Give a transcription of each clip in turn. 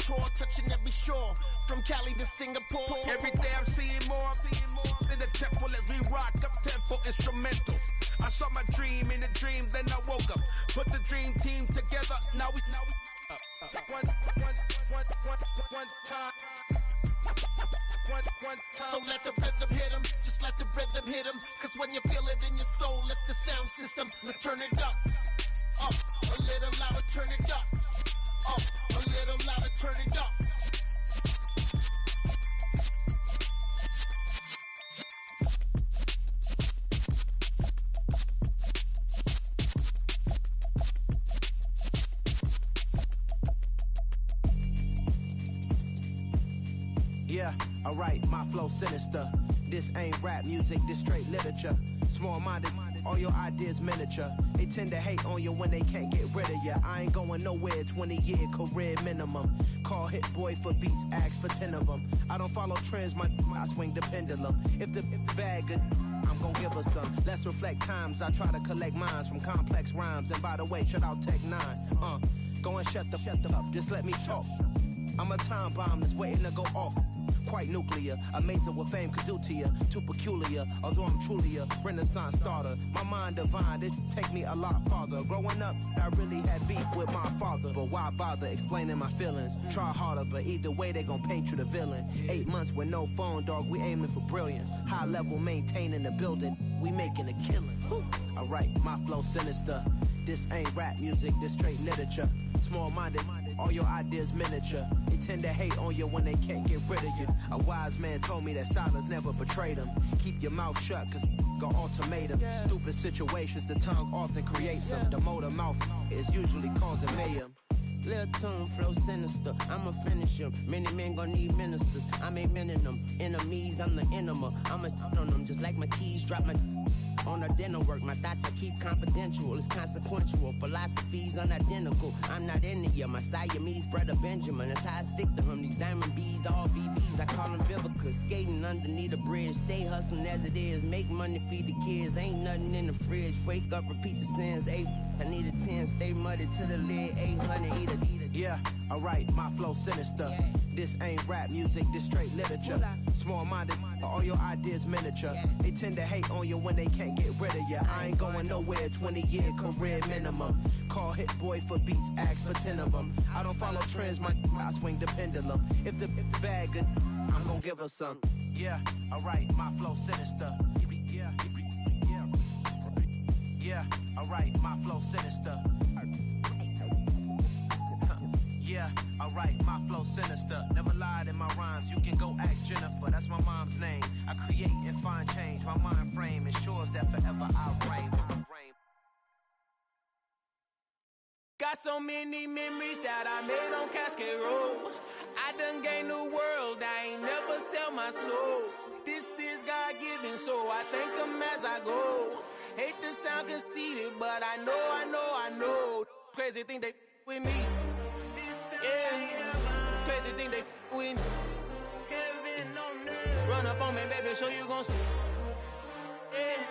tour, touching every shore, from Cali to Singapore. Every day I'm seeing more in the temple as we rock up tempo instrumentals. I saw my dream in a dream, then I woke up. Put the dream team together, now we one time. So let the rhythm hit 'em, just let the rhythm hit 'em. Cause when you feel it in your soul, lift the sound system. Now turn it up, a little louder, turn it up, a little louder, turn it up. Yeah, alright, my flow sinister. This ain't rap music, this straight literature. Small-minded, all your ideas miniature. They tend to hate on you when they can't get rid of you. I ain't going nowhere, 20-year career minimum. Call Hit Boy for beats, ask for 10 of them. I don't follow trends, I swing the pendulum. If the bag good, I'm gon' give her some. Let's reflect times, I try to collect minds from complex rhymes. And by the way, shout out Tech 9. Go and shut the up, just let me talk. I'm a time bomb that's waiting to go off. Quite nuclear, amazing what fame could do to you. Too peculiar, although I'm truly a renaissance starter. My mind divine, it take me a lot farther. Growing up, I really had beef with my father. But why bother explaining my feelings? Try harder, but either way they gon' paint you the villain. 8 months with no phone, dog, we aiming for brilliance. High level maintaining the building, we making a killing. Alright, my flow sinister. This ain't rap music, this straight literature. Small-minded, all your ideas miniature. They tend to hate on you when they can't get rid of you. A wise man told me that silence never betrayed him. Keep your mouth shut, cause got ultimatums. Stupid situations, the tongue often creates them. The motor mouth is usually causing mayhem. Lil' tune, flow sinister, I'ma finish him. Many men gon' need ministers, I'm aiming them. Enemies, I'm the enema. I'ma on them, just like my keys, drop my on the dinner work. My thoughts I keep confidential, it's consequential. Philosophies unidentical, I'm not India. My Siamese brother Benjamin, that's how I stick to him. These diamond bees, all VVs, I call them Vivica. Skating underneath the bridge, stay hustling as it is. Make money, feed the kids, ain't nothing in the fridge. Wake up, repeat the sins, I need a 10, stay muddy to the lid, 800, eat a. Yeah, alright, my flow sinister. This ain't rap music, this straight literature. Small-minded, all your ideas miniature. They tend to hate on you when they can't get rid of you. I ain't going nowhere, 20-year career minimum. Call Hit Boy for beats, ask for 10 of them. I don't follow trends, I swing the pendulum. If the bag good, I'm gon' give her some. Yeah, alright, my flow sinister. Yeah, alright, my flow sinister. Yeah, alright, my flow sinister. Never lied in my rhymes, you can go ask Jennifer, that's my mom's name. I create and find change, my mind frame ensures that forever I reign. Got so many memories that I made on Cascade Road. I done gained the world, I ain't never sell my soul. This is God-given, so I thank him as I go. Hate to sound conceited, but I know. Crazy thing they with me. Yeah, crazy thing they with me. Run up on me, baby, so you gon' see. Yeah,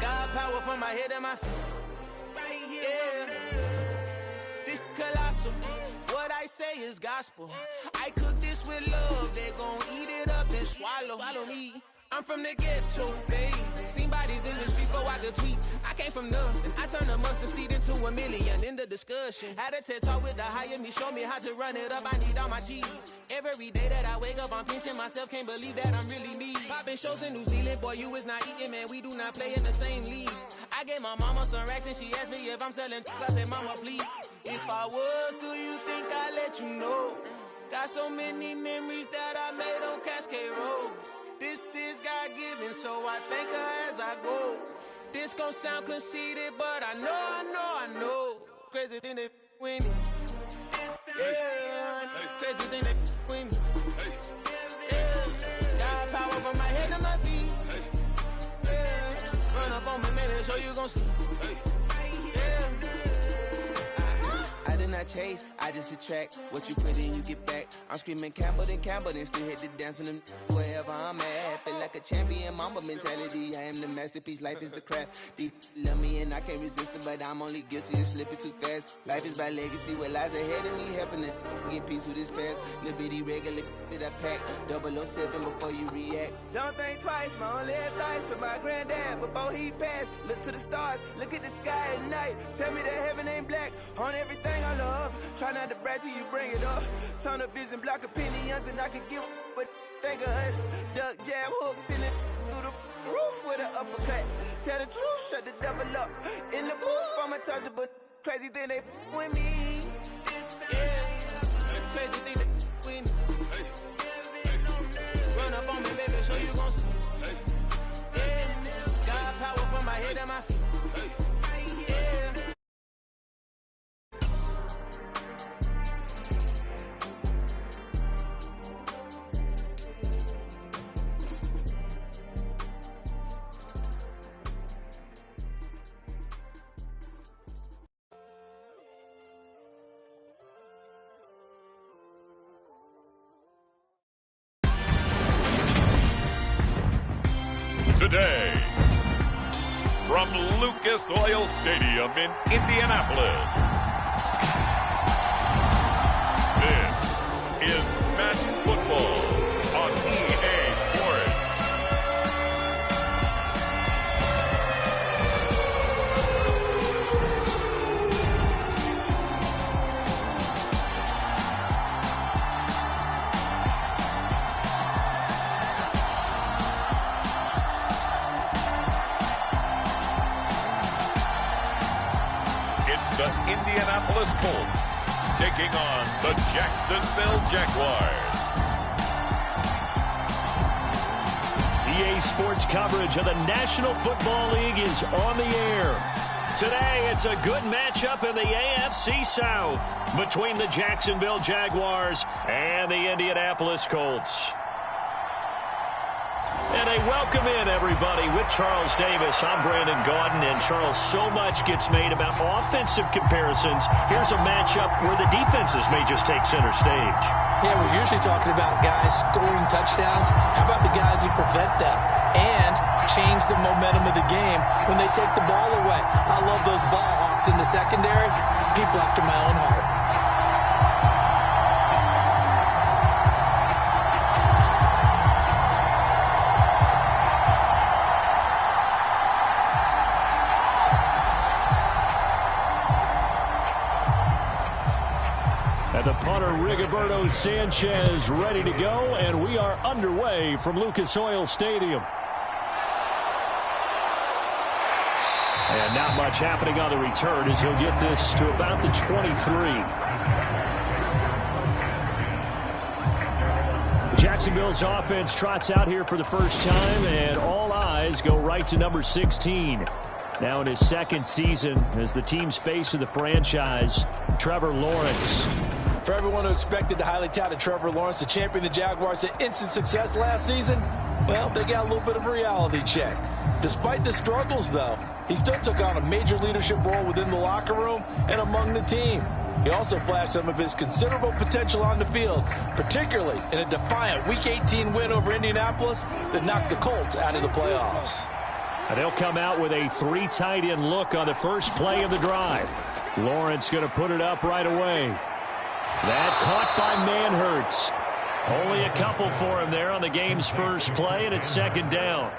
God power from my head and my feet. Yeah, this colossal. What I say is gospel. I cook this with love, they gon' eat it up and swallow me. I'm from the ghetto, babe. Seen bodies in the street before I could tweet. I came from nothing. I turned a mustard seed into a million in the discussion. Had a TED talk with the higher me, show me how to run it up. I need all my cheese. Every day that I wake up, I'm pinching myself. Can't believe that I'm really me. Popping shows in New Zealand, boy, you is not eating, man. We do not play in the same league. I gave my mama some racks and she asked me if I'm selling. I said, mama, please. If I was, do you think I'd let you know? Got so many memories that I made on Cascade Road. This is God-given, so I thank her as I go. This gon' sound conceited, but I know. Crazy thing they with me. Yeah, crazy thing they with me. Yeah, got power from my head to my feet. Yeah, run up on me, maybe, so you gon' see. Yeah. I did not chase, I just attract what you put in, you get back. I'm screaming Campbell, then still hit the dancing them wherever I'm at. Feel like a champion, mamba mentality. I am the masterpiece, life is the craft. These love me and I can't resist it, but I'm only guilty of slipping too fast. Life is by legacy, what lies ahead of me, helping to get peace with this past. Little bitty regular that I pack, 007 before you react. Don't think twice, my only advice for my granddad before he passed. Look to the stars, look at the sky at night. Tell me that heaven ain't black on everything I love. Try not to brag till you bring it up. Tunnel vision, block opinions, and I can give but think of us. Duck, jab, hooks in it through the roof with an uppercut. Tell the truth, shut the devil up. In the booth, I'm untouchable. Crazy thing they with me. Yeah, crazy thing they with me. Run up on me, baby, so you gon' see. Yeah, got power from my head and my feet. Today, from Lucas Oil Stadium in Indianapolis, this is Madden Football on EA Sports. The Indianapolis Colts taking on the Jacksonville Jaguars. EA Sports coverage of the National Football League is on the air. Today, it's a good matchup in the AFC South between the Jacksonville Jaguars and the Indianapolis Colts. And a welcome in, everybody, with Charles Davis. I'm Brandon Gaudin, and Charles, so much gets made about offensive comparisons. Here's a matchup where the defenses may just take center stage. Yeah, we're usually talking about guys scoring touchdowns. How about the guys who prevent them and change the momentum of the game when they take the ball away? I love those ball hawks in the secondary. People after my own heart. And the punter, Rigoberto Sanchez, ready to go, and we are underway from Lucas Oil Stadium. And not much happening on the return as he'll get this to about the 23. Jacksonville's offense trots out here for the first time, and all eyes go right to number 16. Now in his second season as the team's face of the franchise, Trevor Lawrence. For everyone who expected the highly touted Trevor Lawrence to champion the Jaguars to instant success last season, well, they got a little bit of a reality check. Despite the struggles, though, he still took on a major leadership role within the locker room and among the team. He also flashed some of his considerable potential on the field, particularly in a defiant Week 18 win over Indianapolis that knocked the Colts out of the playoffs. And they'll come out with a 3 tight end look on the first play of the drive. Lawrence going to put it up right away. That caught by Manhurts. Only a couple for him there on the game's first play, and it's second down.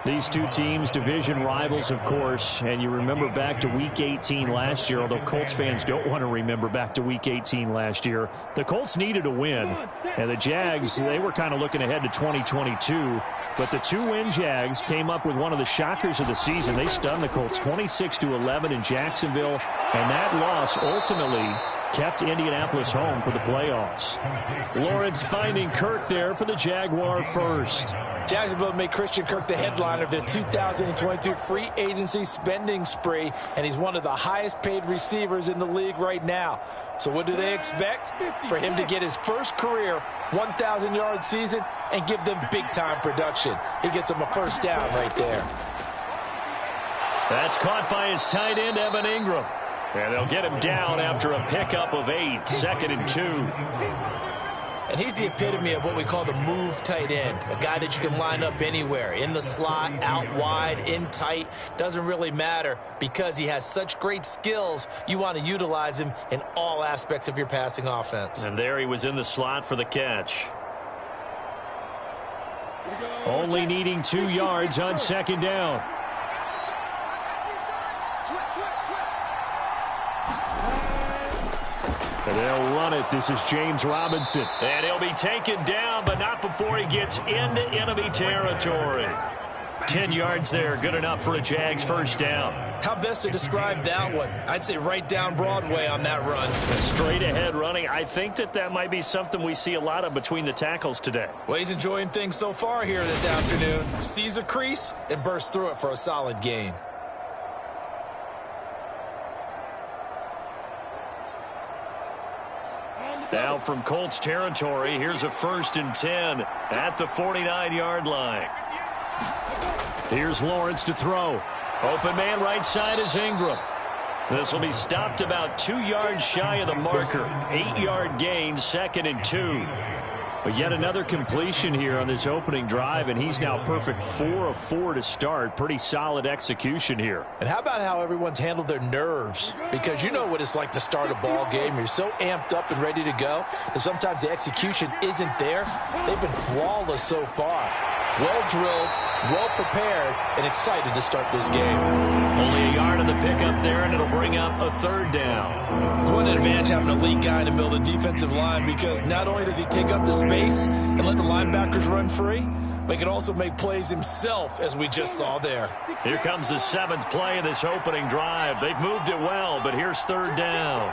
These two teams, division rivals, of course, and you remember back to Week 18 last year, although Colts fans don't want to remember back to Week 18 last year. The Colts needed a win, and the Jags, they were kind of looking ahead to 2022, but the 2-win Jags came up with one of the shockers of the season. They stunned the Colts 26-11 in Jacksonville, and that loss ultimately kept Indianapolis home for the playoffs. Lawrence finding Kirk there for the Jaguar first. Jacksonville made Christian Kirk the headliner of their 2022 free agency spending spree, and he's one of the highest paid receivers in the league right now. So what do they expect? For him to get his first career 1,000-yard season and give them big-time production. He gets them a first down right there. That's caught by his tight end, Evan Ingram. And they'll get him down after a pickup of 8, 2nd and 2. And he's the epitome of what we call the move tight end, a guy that you can line up anywhere, in the slot, out wide, in tight, doesn't really matter because he has such great skills. You want to utilize him in all aspects of your passing offense. And there he was in the slot for the catch. Only needing 2 yards on 2nd down. And they'll run it. This is James Robinson. And he'll be taken down, but not before he gets into enemy territory. 10 yards there, good enough for a Jags first down. How best to describe that one? I'd say right down Broadway on that run. Straight ahead running. I think that might be something we see a lot of between the tackles today. Well, he's enjoying things so far here this afternoon. Sees a crease and bursts through it for a solid gain. Now from Colts territory, here's a 1st and 10 at the 49-yard line. Here's Lawrence to throw. Open man right side is Ingram. This will be stopped about 2 yards shy of the marker. 8-yard gain, 2nd and 2. But yet another completion here on this opening drive, and he's now perfect 4 of 4 to start. Pretty solid execution here. And how about how everyone's handled their nerves? Because you know what it's like to start a ball game. You're so amped up and ready to go, and sometimes the execution isn't there. They've been flawless so far. Well-drilled, well-prepared, and excited to start this game. Only a yard on the pickup there, and it'll bring up a 3rd down. What an advantage having an elite guy in the middle of the defensive line, because not only does he take up the space and let the linebackers run free, but he can also make plays himself, as we just saw there. Here comes the 7th play of this opening drive. They've moved it well, but here's 3rd down.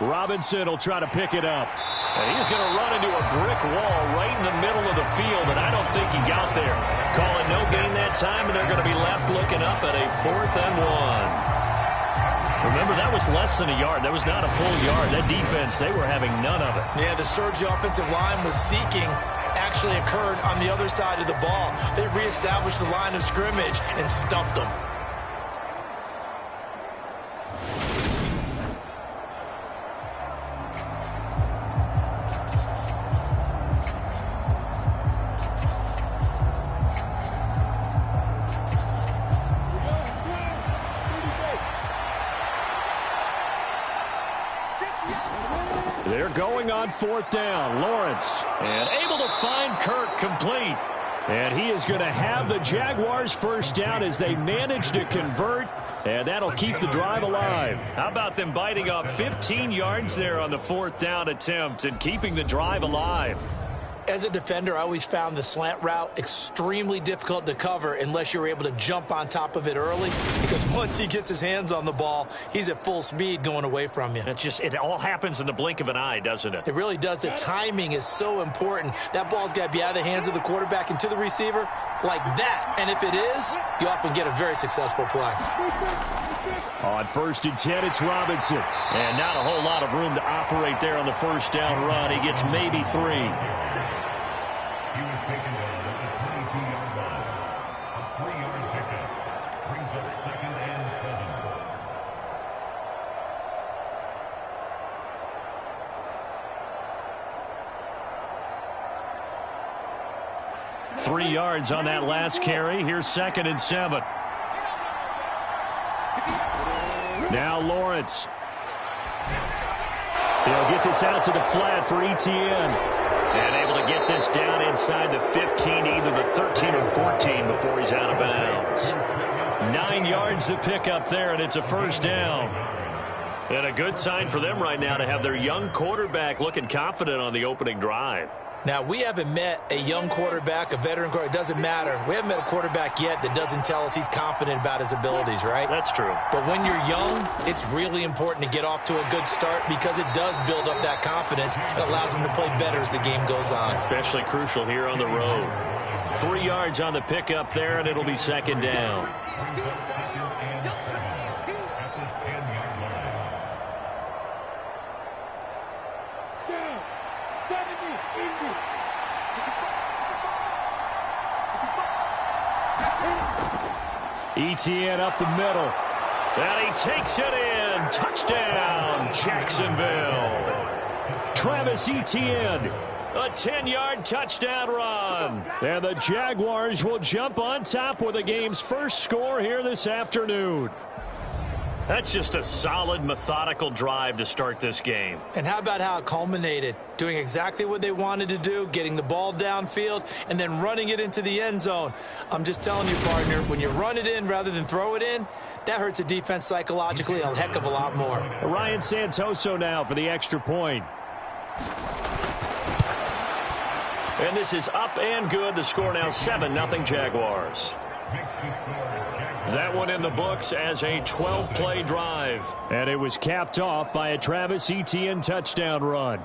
Robinson will try to pick it up. And he's going to run into a brick wall right in the middle of the field, and I don't think he got there. Calling no gain that time, and they're going to be left looking up at a 4th and 1. Remember, that was less than a yard. That was not a full yard. That defense, they were having none of it. Yeah, the surge the offensive line was seeking actually occurred on the other side of the ball. They reestablished the line of scrimmage and stuffed them. They're going on 4th down. Lawrence, and able to find Kirk complete. And he is going to have the Jaguars first down as they manage to convert, and that'll keep the drive alive. How about them biting off 15 yards there on the 4th down attempt and keeping the drive alive? As a defender, I always found the slant route extremely difficult to cover unless you're able to jump on top of it early, because once he gets his hands on the ball, he's at full speed going away from you. It all happens in the blink of an eye, doesn't it? It really does. The timing is so important. That ball's got to be out of the hands of the quarterback and to the receiver like that. And if it is, you often get a very successful play. On 1st and 10, it's Robinson. And not a whole lot of room to operate there on the 1st down run. He gets maybe 3. Three yards on that last carry. Here's 2nd and 7. Now Lawrence. He'll get this out to the flat for Etienne. And able to get this down inside the 15, either the 13 or 14 before he's out of bounds. 9 yards to pick up there, and it's a 1st down. And a good sign for them right now to have their young quarterback looking confident on the opening drive. Now, we haven't met a young quarterback, a veteran quarterback. It doesn't matter. We haven't met a quarterback yet that doesn't tell us he's confident about his abilities, right? That's true. But when you're young, it's really important to get off to a good start because it does build up that confidence and allows him to play better as the game goes on. Especially crucial here on the road. 3 yards on the pickup there, and it'll be 2nd down. Etienne up the middle. And he takes it in. Touchdown, Jacksonville. Travis Etienne, a 10-yard touchdown run. And the Jaguars will jump on top with the game's first score here this afternoon. That's just a solid, methodical drive to start this game. And how about how it culminated? Doing exactly what they wanted to do, getting the ball downfield, and then running it into the end zone. I'm just telling you, partner, when you run it in rather than throw it in, that hurts a defense psychologically a heck of a lot more. Ryan Santoso now for the extra point. And this is up and good. The score now 7-0 Jaguars. That one in the books as a 12-play drive. And it was capped off by a Travis Etienne touchdown run.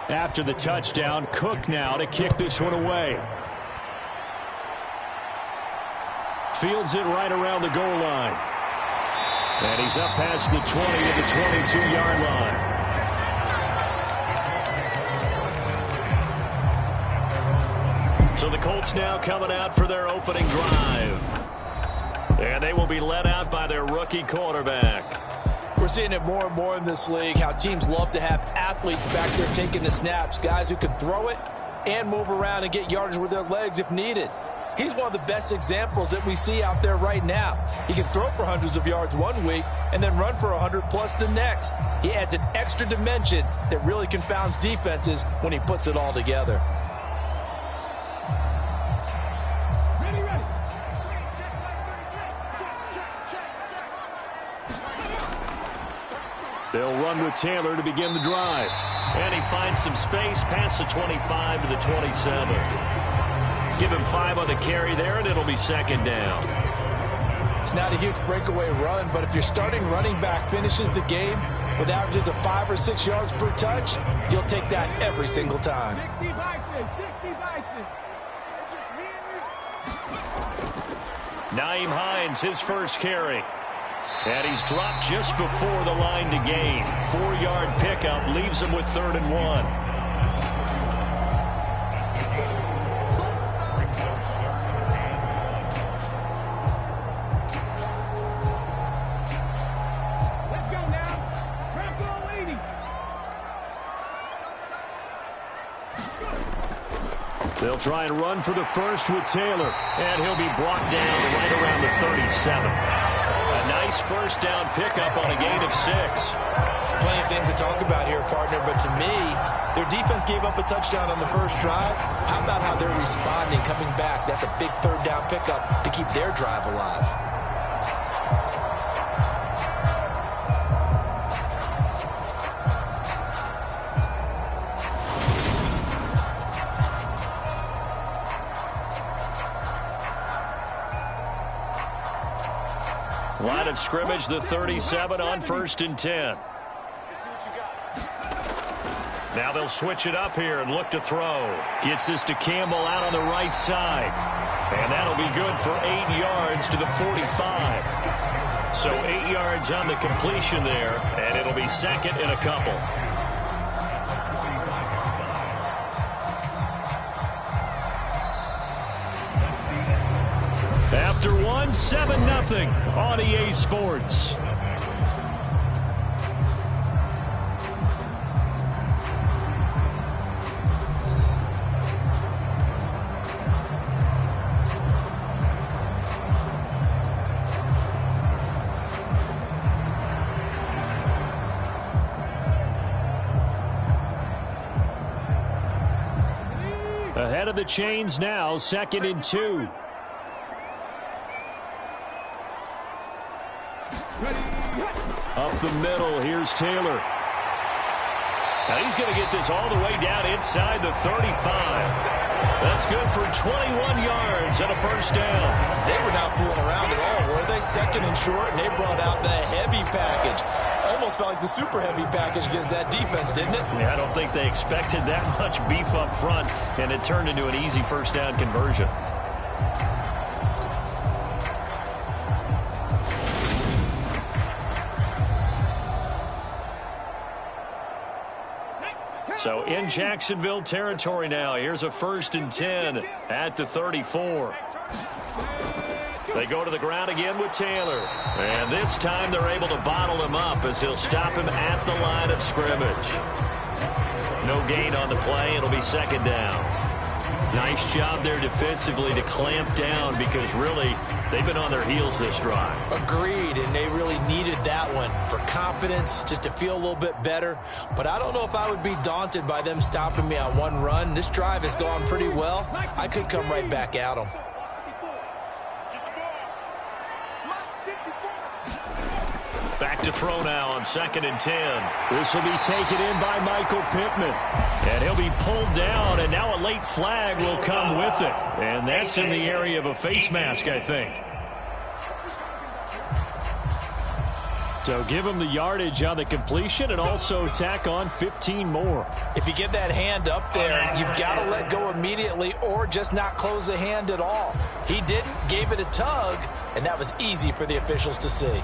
After the touchdown, Cook now to kick this one away. Fields it right around the goal line. And he's up past the 20 to the 22-yard line. So the Colts now coming out for their opening drive. And they will be led out by their rookie quarterback. We're seeing it more and more in this league, how teams love to have athletes back there taking the snaps, guys who can throw it and move around and get yardage with their legs if needed. He's one of the best examples that we see out there right now. He can throw for hundreds of yards one week and then run for 100+ the next. He adds an extra dimension that really confounds defenses when he puts it all together. They'll run with Taylor to begin the drive. And he finds some space past the 25 to the 27. Give him 5 on the carry there, and it'll be second down. It's not a huge breakaway run, but if your starting running back finishes the game with averages of 5 or 6 yards per touch, you'll take that every single time. Nyheim Hines, his first carry. And he's dropped just before the line to gain. 4-yard pickup leaves him with 3rd and 1. Let's go now. Bronco 80. They'll try and run for the first with Taylor. And he'll be brought down right around the 37. A nice first down pickup on a gain of 6. Plenty of things to talk about here, partner, but to me, their defense gave up a touchdown on the first drive. How about how they're responding, coming back? That's a big 3rd down pickup to keep their drive alive. Line of scrimmage, the 37 on 1st and 10. Now they'll switch it up here and look to throw. Gets this to Campbell out on the right side. And that'll be good for 8 yards to the 45. So 8 yards on the completion there, and it'll be second and a couple. After one, 7-0 on EA Sports. Ahead of the chains now, 2nd and 2. Up the middle, here's Taylor. Now he's going to get this all the way down inside the 35. That's good for 21 yards and a first down. They were not fooling around at all, were they? 2nd and short, and they brought out the heavy package. Almost almost felt like the super heavy package against that defense, didn't it? Yeah, I don't think they expected that much beef up front, and it turned into an easy first down conversion. So in Jacksonville territory now. Here's a 1st and 10 at the 34. They go to the ground again with Taylor. And this time they're able to bottle him up as he'll stop him at the line of scrimmage. No gain on the play. It'll be 2nd down. Nice job there defensively to clamp down because really they've been on their heels this drive. Agreed, and they really needed that one for confidence, just to feel a little bit better. But I don't know if I would be daunted by them stopping me on one run. This drive has gone pretty well. I could come right back at them. Back to throw now on 2nd and 10. This will be taken in by Michael Pittman. And he'll be pulled down, and now a late flag will come with it. And that's in the area of a face mask, I think. So give him the yardage on the completion and also tack on 15 more. If you get that hand up there, you've got to let go immediately or just not close the hand at all. He didn't, gave it a tug, and that was easy for the officials to see.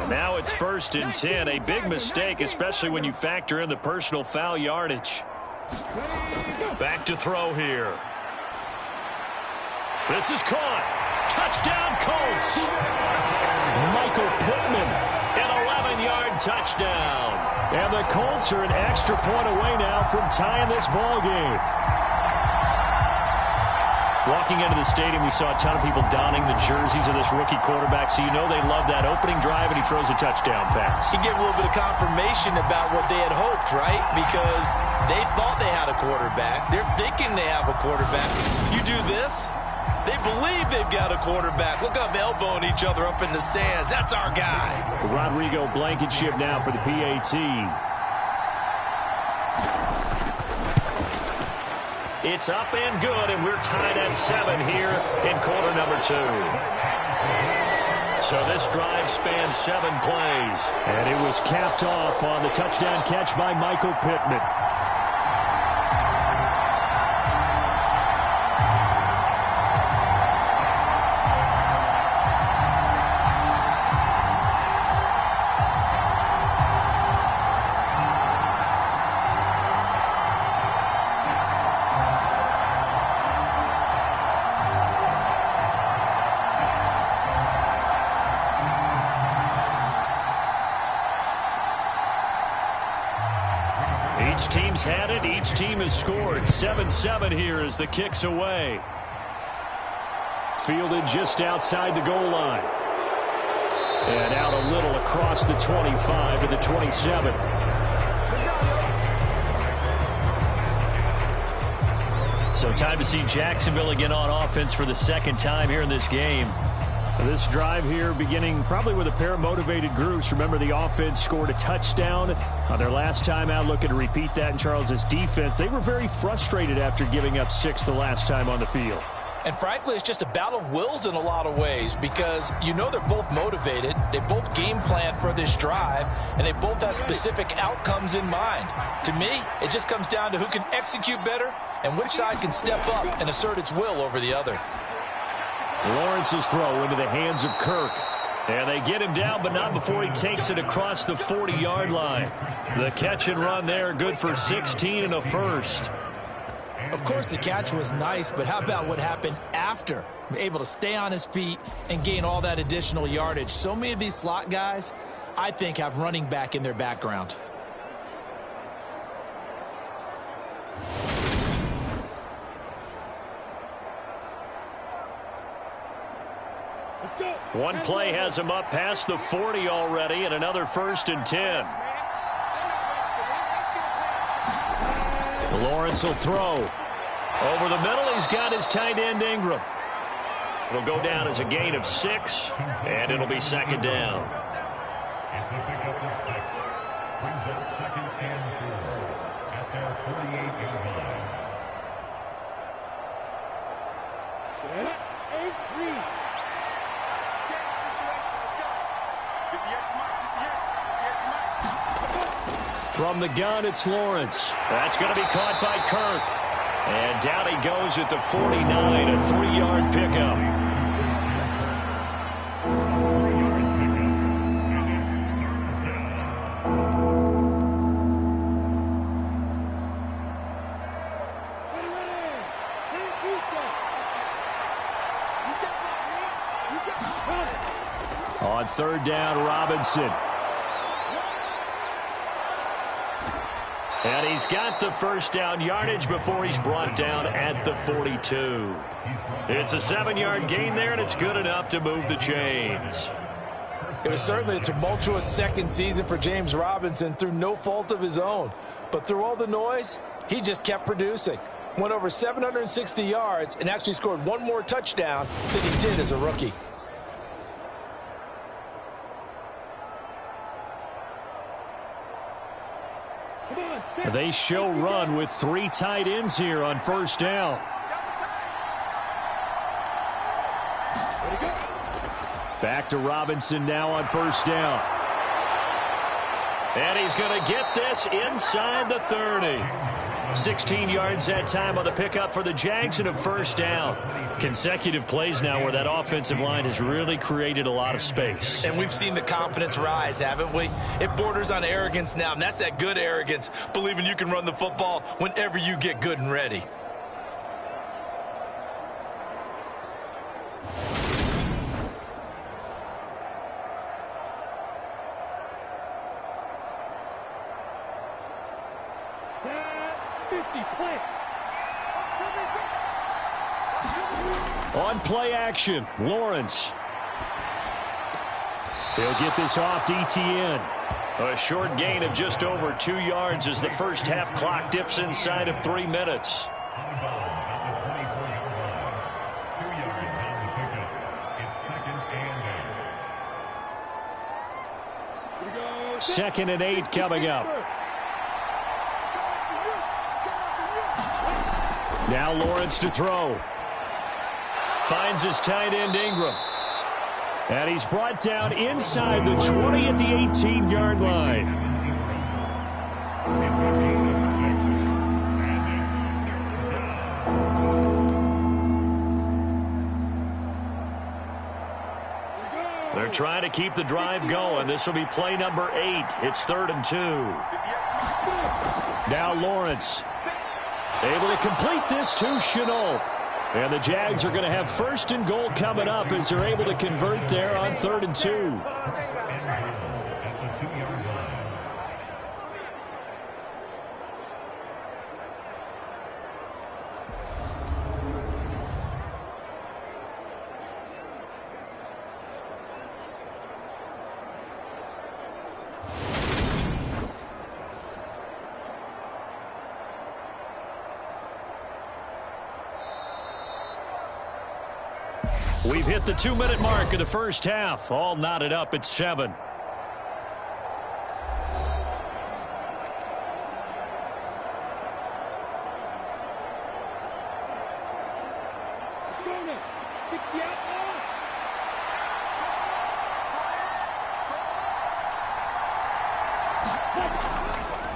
Now it's 1st and 10, a big mistake, especially when you factor in the personal foul yardage. Back to throw here. This is caught. Touchdown, Colts. Michael Pittman, an 11-yard touchdown. And the Colts are an extra point away now from tying this ball game. Walking into the stadium, we saw a ton of people donning the jerseys of this rookie quarterback, so you know they love that opening drive, and he throws a touchdown pass. He gave a little bit of confirmation about what they had hoped, right? Because they thought they had a quarterback. They're thinking they have a quarterback. You do this, they believe they've got a quarterback. Look up, elbowing each other up in the stands. That's our guy. Rodrigo Blankenship now for the PAT. It's up and good, and we're tied at 7 here in quarter number 2. So this drive spans 7 plays. And it was capped off on the touchdown catch by Michael Pittman. Each team's had it. Each team has scored. 7-7 here as the kick's away. Fielded just outside the goal line. And out a little across the 25 to the 27. So time to see Jacksonville again on offense for the 2nd time here in this game. This drive here beginning probably with a pair of motivated groups. Remember, the offense scored a touchdown on their last time out, looking to repeat that in Charles's defense. They were very frustrated after giving up 6 the last time on the field. And frankly, it's just a battle of wills in a lot of ways because you know they're both motivated. They both game plan for this drive, and they both have specific outcomes in mind. To me, it just comes down to who can execute better and which side can step up and assert its will over the other. Lawrence's throw into the hands of Kirk. And they get him down, but not before he takes it across the 40-yard line. The catch and run there, good for 16 and a first. Of course, the catch was nice, but how about what happened after? Able to stay on his feet and gain all that additional yardage. So many of these slot guys, I think, have running back in their background. One play has him up past the 40 already, and another 1st and 10. Lawrence will throw. Over the middle, he's got his tight end Ingram. It'll go down as a gain of 6, and it'll be 2nd down. at their 48-yard line. From the gun, it's Lawrence. That's going to be caught by Kirk. And down he goes at the 49, a 3-yard pickup. On third down, Robinson. And he's got the first down yardage before he's brought down at the 42. It's a 7-yard gain there, and it's good enough to move the chains. It was certainly a tumultuous second season for James Robinson through no fault of his own. But through all the noise, he just kept producing. Went over 760 yards and actually scored one more touchdown than he did as a rookie. They show run with 3 tight ends here on first down. Back to Robinson now on first down. And he's going to get this inside the 30. 16 yards that time on the pickup for the Jags and a first down. Consecutive plays now where that offensive line has really created a lot of space. And we've seen the confidence rise, haven't we? It borders on arrogance now, and that's that good arrogance, believing you can run the football whenever you get good and ready. On play action, Lawrence. He'll get this off to ETN. A short gain of just over 2 yards as the first half clock dips inside of 3 minutes. Second and 8 coming up. Now Lawrence to throw. Finds his tight end Ingram. And he's brought down inside the 20 at the 18-yard line. They're trying to keep the drive going. This will be play number 8. It's 3rd and 2. Now Lawrence able to complete this to Chenault. And the Jags are going to have 1st and goal coming up as they're able to convert there on 3rd and 2. We've hit the 2-minute mark of the first half. All knotted up at 7.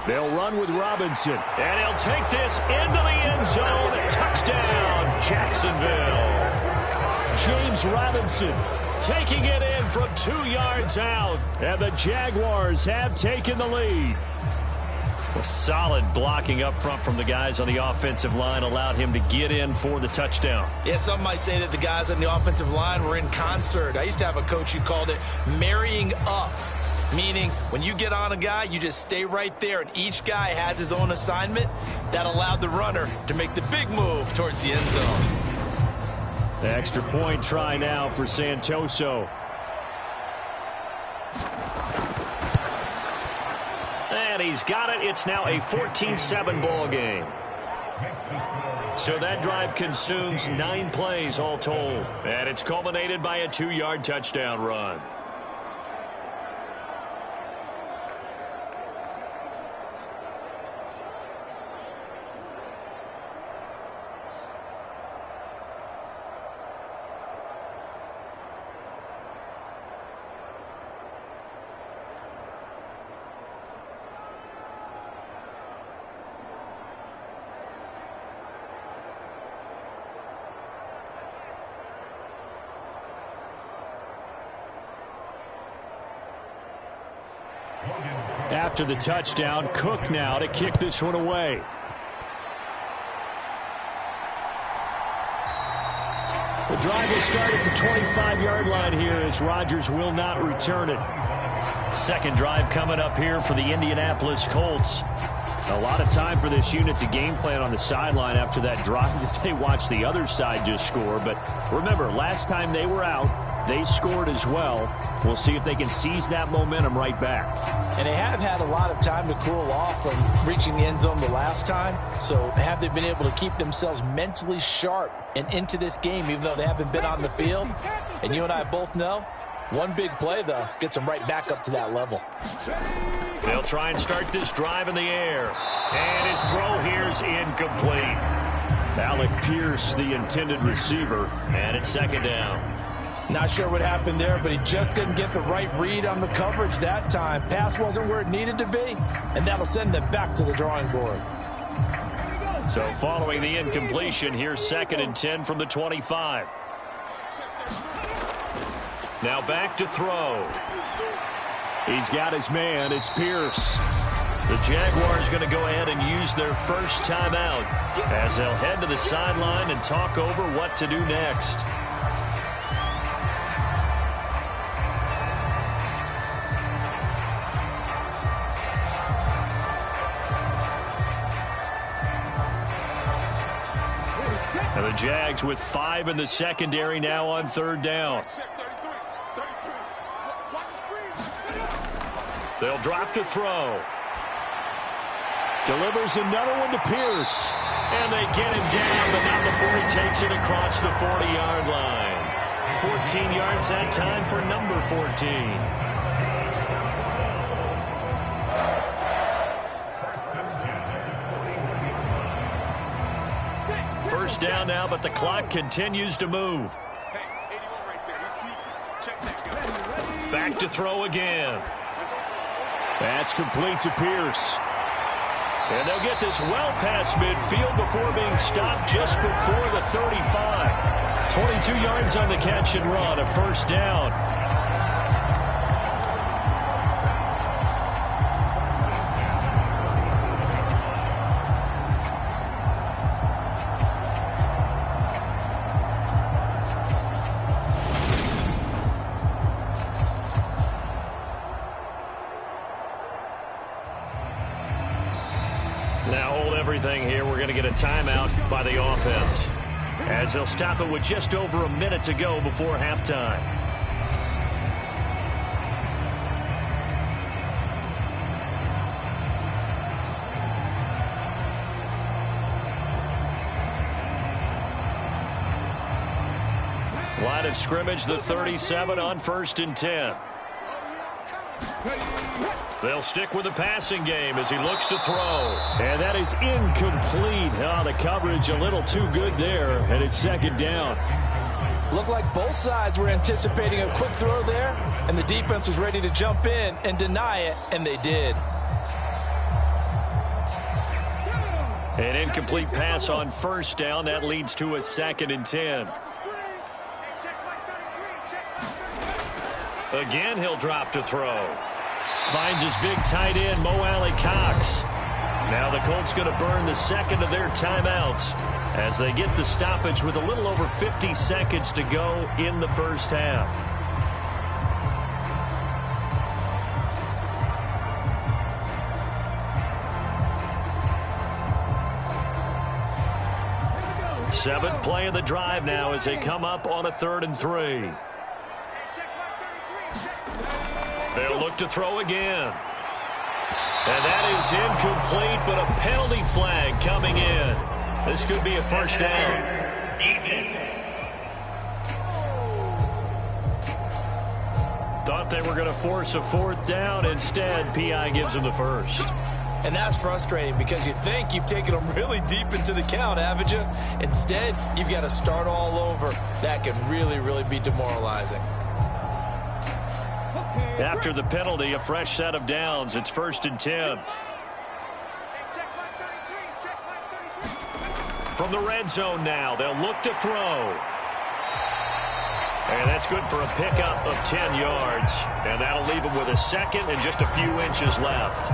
They'll run with Robinson, and he'll take this into the end zone. Touchdown, Jacksonville. James Robinson taking it in from 2 yards out, and the Jaguars have taken the lead. A solid blocking up front from the guys on the offensive line allowed him to get in for the touchdown. Yeah, some might say that the guys on the offensive line were in concert. I used to have a coach who called it marrying up, meaning when you get on a guy, you just stay right there, and each guy has his own assignment. That allowed the runner to make the big move towards the end zone. The extra point try now for Santoso. And he's got it. It's now a 14-7 ball game. So that drive consumes 9 plays all told. And it's culminated by a 2-yard touchdown run. After the touchdown, Cook now to kick this one away. The drive will start at the 25-yard line here as Rodgers will not return it. Second drive coming up here for the Indianapolis Colts. A lot of time for this unit to game plan on the sideline after that drive that they watched the other side just score. But remember, last time they were out, they scored as well. We'll see if they can seize that momentum right back. And they have had a lot of time to cool off from reaching the end zone the last time. So have they been able to keep themselves mentally sharp and into this game, even though they haven't been on the field? And you and I both know, one big play, though, gets them right back up to that level. They'll try and start this drive in the air. And his throw here's incomplete. Alec Pierce, the intended receiver, and it's second down. Not sure what happened there, but he just didn't get the right read on the coverage that time. Pass wasn't where it needed to be, and that'll send them back to the drawing board. So following the incompletion, here's 2nd and 10 from the 25. Now back to throw. He's got his man. It's Pierce. The Jaguars going to go ahead and use their first timeout as they'll head to the sideline and talk over what to do next. And the Jags with 5 in the secondary now on 3rd down. They'll drop to throw. Delivers another one to Pierce. And they get him down, but not before he takes it across the 40-yard line. 14 yards that time for number 14. First down now, but the clock continues to move. Back to throw again. That's complete to Pierce. And they'll get this well past midfield before being stopped just before the 35. 22 yards on the catch and run, a first down. Here, we're going to get a timeout by the offense as they'll stop it with just over a minute to go before halftime. Line of scrimmage, the 37 on 1st and 10. They'll stick with the passing game as he looks to throw. And that is incomplete. Oh, the coverage a little too good there, and it's 2nd down. Looked like both sides were anticipating a quick throw there, and the defense was ready to jump in and deny it, and they did. An incomplete pass on 1st down. That leads to a 2nd and 10. Again, he'll drop to throw. Finds his big tight end, Mo Alley-Cox. Now the Colts going to burn the second of their timeouts as they get the stoppage with a little over 50 seconds to go in the first half. Seventh play of the drive now as they come up on a 3rd and 3. They'll look to throw again. And that is incomplete, but a penalty flag coming in. This could be a first down. Thought they were going to force a 4th down. Instead, P.I. gives them the first. And that's frustrating because you think you've taken them really deep into the count, haven't you? Instead, you've got to start all over. That can really, really be demoralizing. After the penalty, a fresh set of downs. It's 1st and 10. From the red zone now, they'll look to throw. And that's good for a pickup of 10 yards. And that'll leave him with a second and just a few inches left.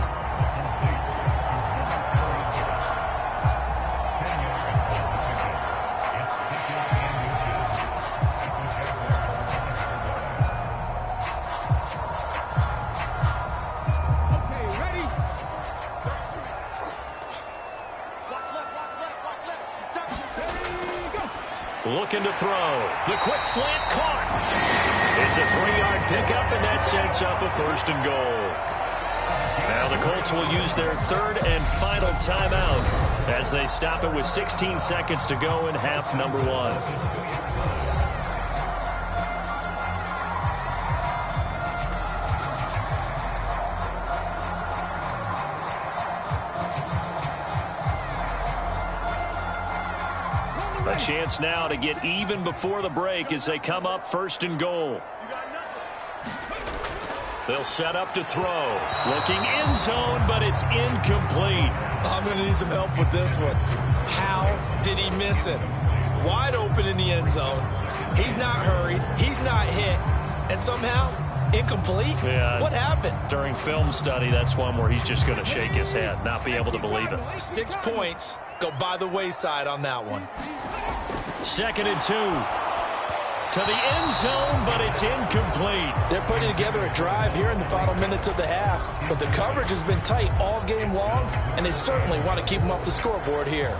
Looking to throw. The quick slant caught. It's a 3-yard pickup, and that sets up a 1st and goal. Now the Colts will use their 3rd and final timeout as they stop it with 16 seconds to go in half number 1. A chance now to get even before the break as they come up 1st and goal. They'll set up to throw. Looking end zone, but it's incomplete. I'm going to need some help with this one. How did he miss it? Wide open in the end zone. He's not hurried. He's not hit. And somehow, incomplete? Yeah. What happened? During film study, that's one where he's just going to shake his head, not be able to believe it. 6 points go by the wayside on that one. 2nd and 2. To the end zone, but it's incomplete. They're putting together a drive here in the final minutes of the half, but the coverage has been tight all game long, and they certainly want to keep them off the scoreboard here.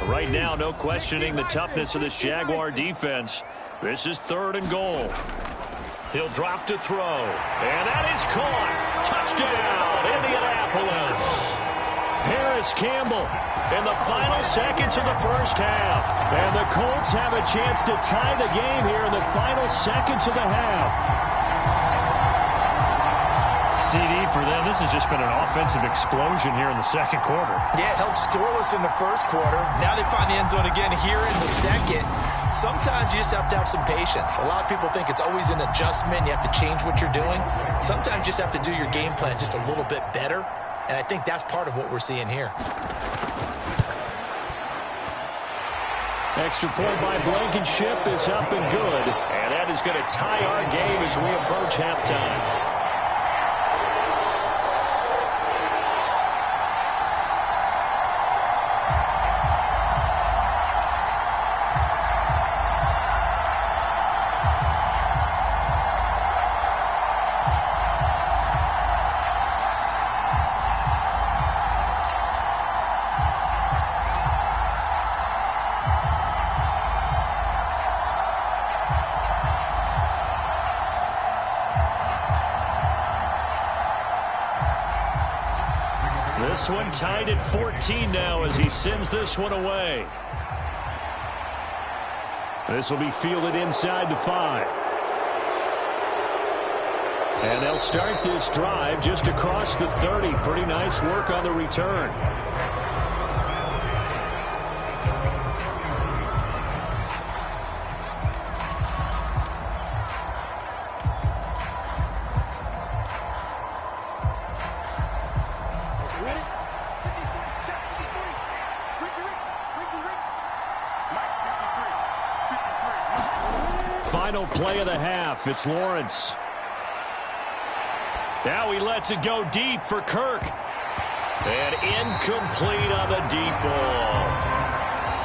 Right now, no questioning the toughness of this Jaguar defense. This is 3rd and goal. He'll drop to throw. And that is caught. Touchdown, Indianapolis. Harris Campbell in the final seconds of the 1st half. And the Colts have a chance to tie the game here in the final seconds of the half. CD for them. This has just been an offensive explosion here in the 2nd quarter. Yeah, held scoreless in the 1st quarter. Now they find the end zone again here in the 2nd. Sometimes you just have to have some patience. A lot of people think it's always an adjustment. You have to change what you're doing. Sometimes you just have to do your game plan just a little bit better. And I think that's part of what we're seeing here. Extra point by Blankenship is up and good. And that is going to tie our game as we approach halftime. This one tied at 14 now as he sends this one away. This will be fielded inside the 5. And they'll start this drive just across the 30. Pretty nice work on the return. Final play of the half. It's Lawrence. Now he lets it go deep for Kirk. And incomplete on the deep ball.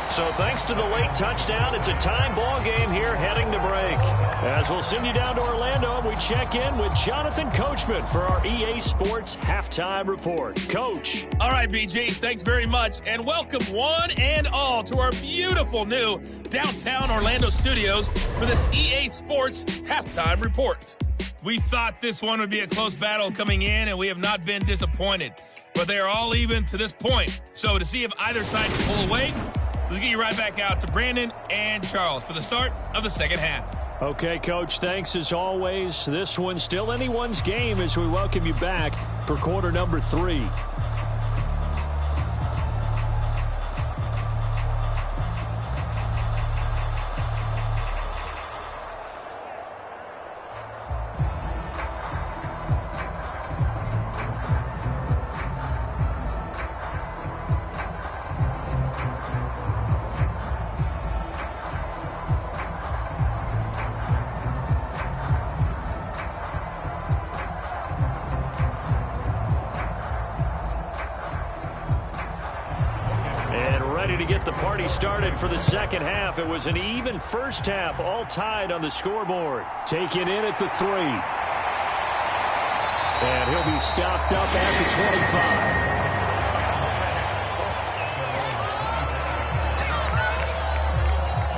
So thanks to the late touchdown, it's a time ball game here heading to break. As we'll send you down to Orlando, we check in with Jonathan Coachman for our EA Sports Halftime Report. Coach. All right, BG, thanks very much. And welcome one and all to our beautiful new downtown Orlando studios for this EA Sports Halftime Report. We thought this one would be a close battle coming in, and we have not been disappointed. But they are all even to this point. So to see if either side can pull away, let's get you right back out to Brandon and Charles for the start of the second half. Okay, Coach, thanks as always. This one's still anyone's game as we welcome you back for quarter number 3. ready to get the party started for the second half. It was an even first half, all tied on the scoreboard. Taken in at the 3. And he'll be stopped up at the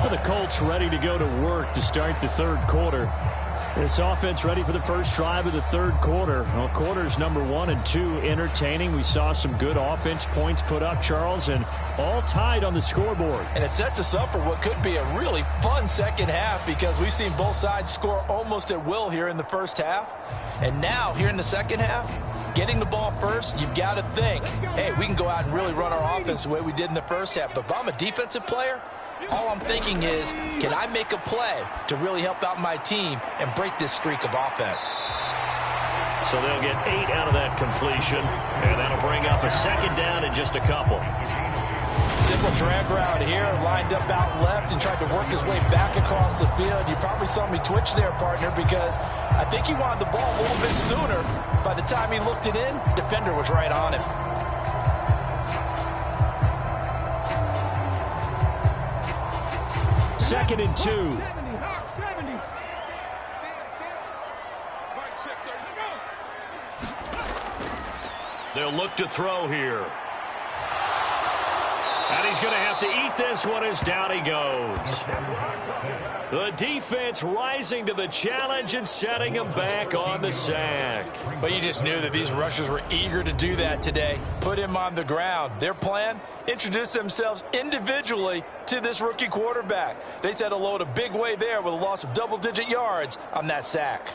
25. Well, the Colts ready to go to work to start the third quarter. This offense ready for the first drive of the third quarter. Well, quarters number 1 and 2 entertaining. We saw some good offense points put up, Charles, and all tied on the scoreboard. And it sets us up for what could be a really fun second half because we've seen both sides score almost at will here in the first half. And now, here in the second half, getting the ball first, you've got to think, hey, we can go out and really run our offense the way we did in the first half. But if I'm a defensive player, all I'm thinking is, can I make a play to really help out my team and break this streak of offense? So they'll get 8 out of that completion, and that'll bring up a second down in just a couple. Simple drag route here, lined up out left and tried to work his way back across the field. You probably saw me twitch there, partner, because I think he wanted the ball a little bit sooner. By the time he looked it in, defender was right on him. Second and 2. They'll look to throw here. And he's going to have to eat this one as down he goes. The defense rising to the challenge and setting him back on the sack. But you just knew that these rushers were eager to do that today. Put him on the ground. Their plan? Introduce themselves individually to this rookie quarterback. They said hello in a big way there with a loss of double-digit yards on that sack.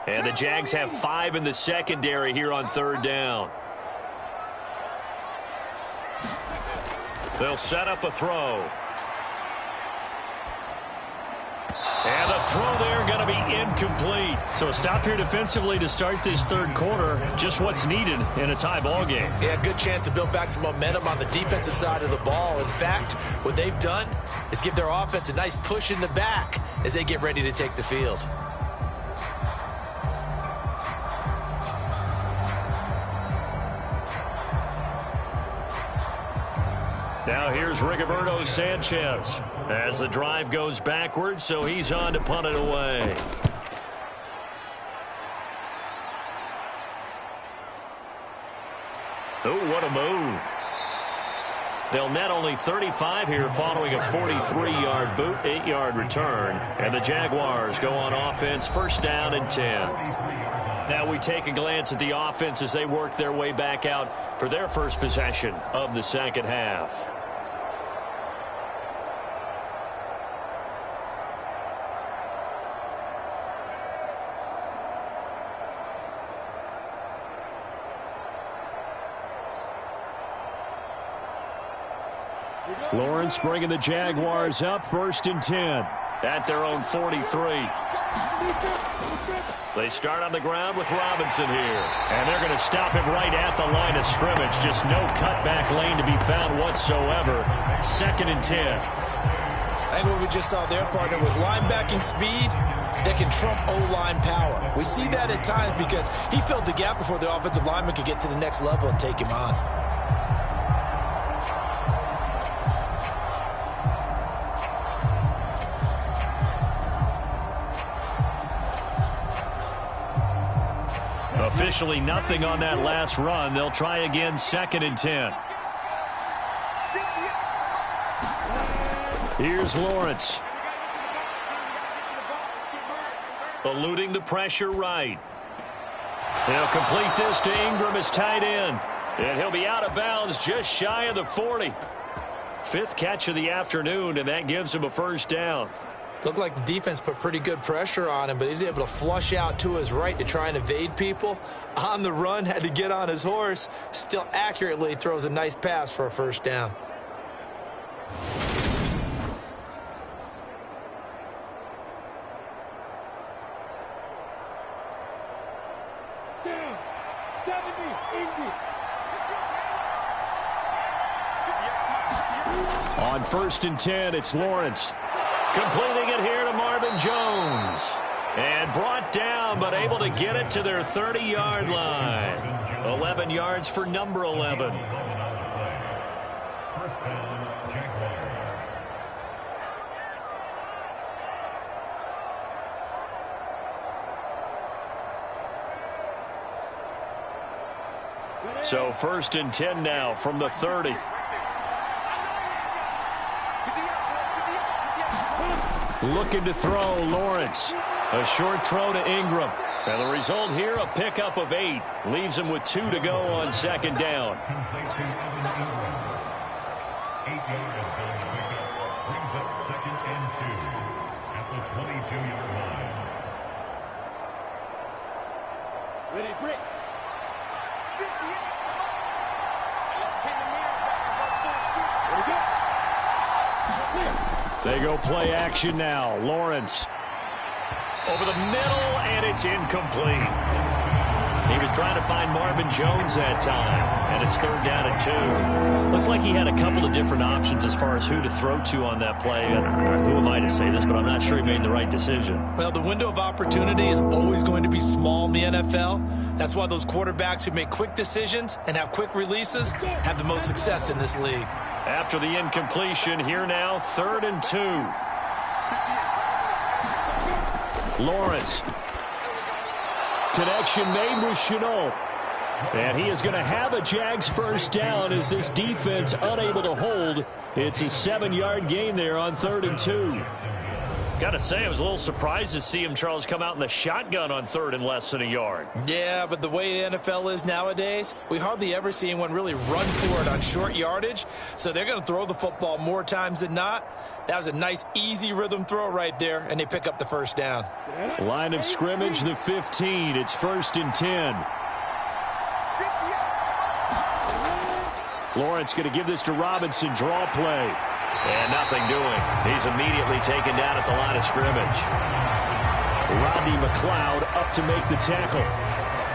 And the Jags have 5 in the secondary here on third down. They'll set up a throw. And the throw there going to be incomplete. So a stop here defensively to start this third quarter. Just what's needed in a tie ball game. Yeah, good chance to build back some momentum on the defensive side of the ball. In fact, what they've done is give their offense a nice push in the back as they get ready to take the field. Now here's Rigoberto Sanchez as the drive goes backwards, so he's on to punt it away. Oh, what a move. They'll net only 35 here following a 43-yard boot, 8-yard return. And the Jaguars go on offense, first down and 10. Now we take a glance at the offense as they work their way back out for their first possession of the second half. Lawrence bringing the Jaguars up, first and 10 at their own 43. They start on the ground with Robinson here. And they're going to stop him right at the line of scrimmage. Just no cutback lane to be found whatsoever. Second and 10. I think what we just saw there, partner, was linebacking speed that can trump O-line power. We see that at times because he filled the gap before the offensive lineman could get to the next level and take him on. Officially nothing on that last run. They'll try again, second and 10. Here's Lawrence. Eluding the pressure right. They'll complete this to Ingram as tight end. And he'll be out of bounds just shy of the 40. 5th catch of the afternoon, and that gives him a first down. Looked like the defense put pretty good pressure on him, but he's able to flush out to his right to try and evade people. On the run, had to get on his horse. Still accurately throws a nice pass for a first down. On first and 10, it's Lawrence. Completing it here to Marvin Jones. And brought down, but able to get it to their 30-yard line. 11 yards for number 11. So 1st and 10 now from the 30. Looking to throw, Lawrence. A short throw to Ingram. And the result here, a pickup of 8. Leaves him with 2 to go on 2nd down. 8 yards on the pickup. Brings up 2nd and 2 at the 22-yard line. Ready, Brick. They go play action now. Lawrence over the middle, and it's incomplete. He was trying to find Marvin Jones that time, and it's 3rd down and 2. Looked like he had a couple of different options as far as who to throw to on that play. Who am I to say this, but I'm not sure he made the right decision. Well, the window of opportunity is always going to be small in the NFL. That's why those quarterbacks who make quick decisions and have quick releases have the most success in this league. After the incompletion, here now, 3rd and 2. Lawrence. Connection made with Chenault. And he is going to have a Jags 1st down as this defense unable to hold. It's a 7-yard gain there on 3rd and 2. Got to say, I was a little surprised to see him, Charles, come out in the shotgun on 3rd and less than a yard. Yeah, but the way the NFL is nowadays, we hardly ever see anyone really run for it on short yardage. So they're going to throw the football more times than not. That was a nice, easy rhythm throw right there, and they pick up the 1st down. Line of scrimmage, the 15. It's 1st and 10. Lawrence going to give this to Robinson. Draw play. And nothing doing. He's immediately taken down at the line of scrimmage. Rodney McLeod up to make the tackle.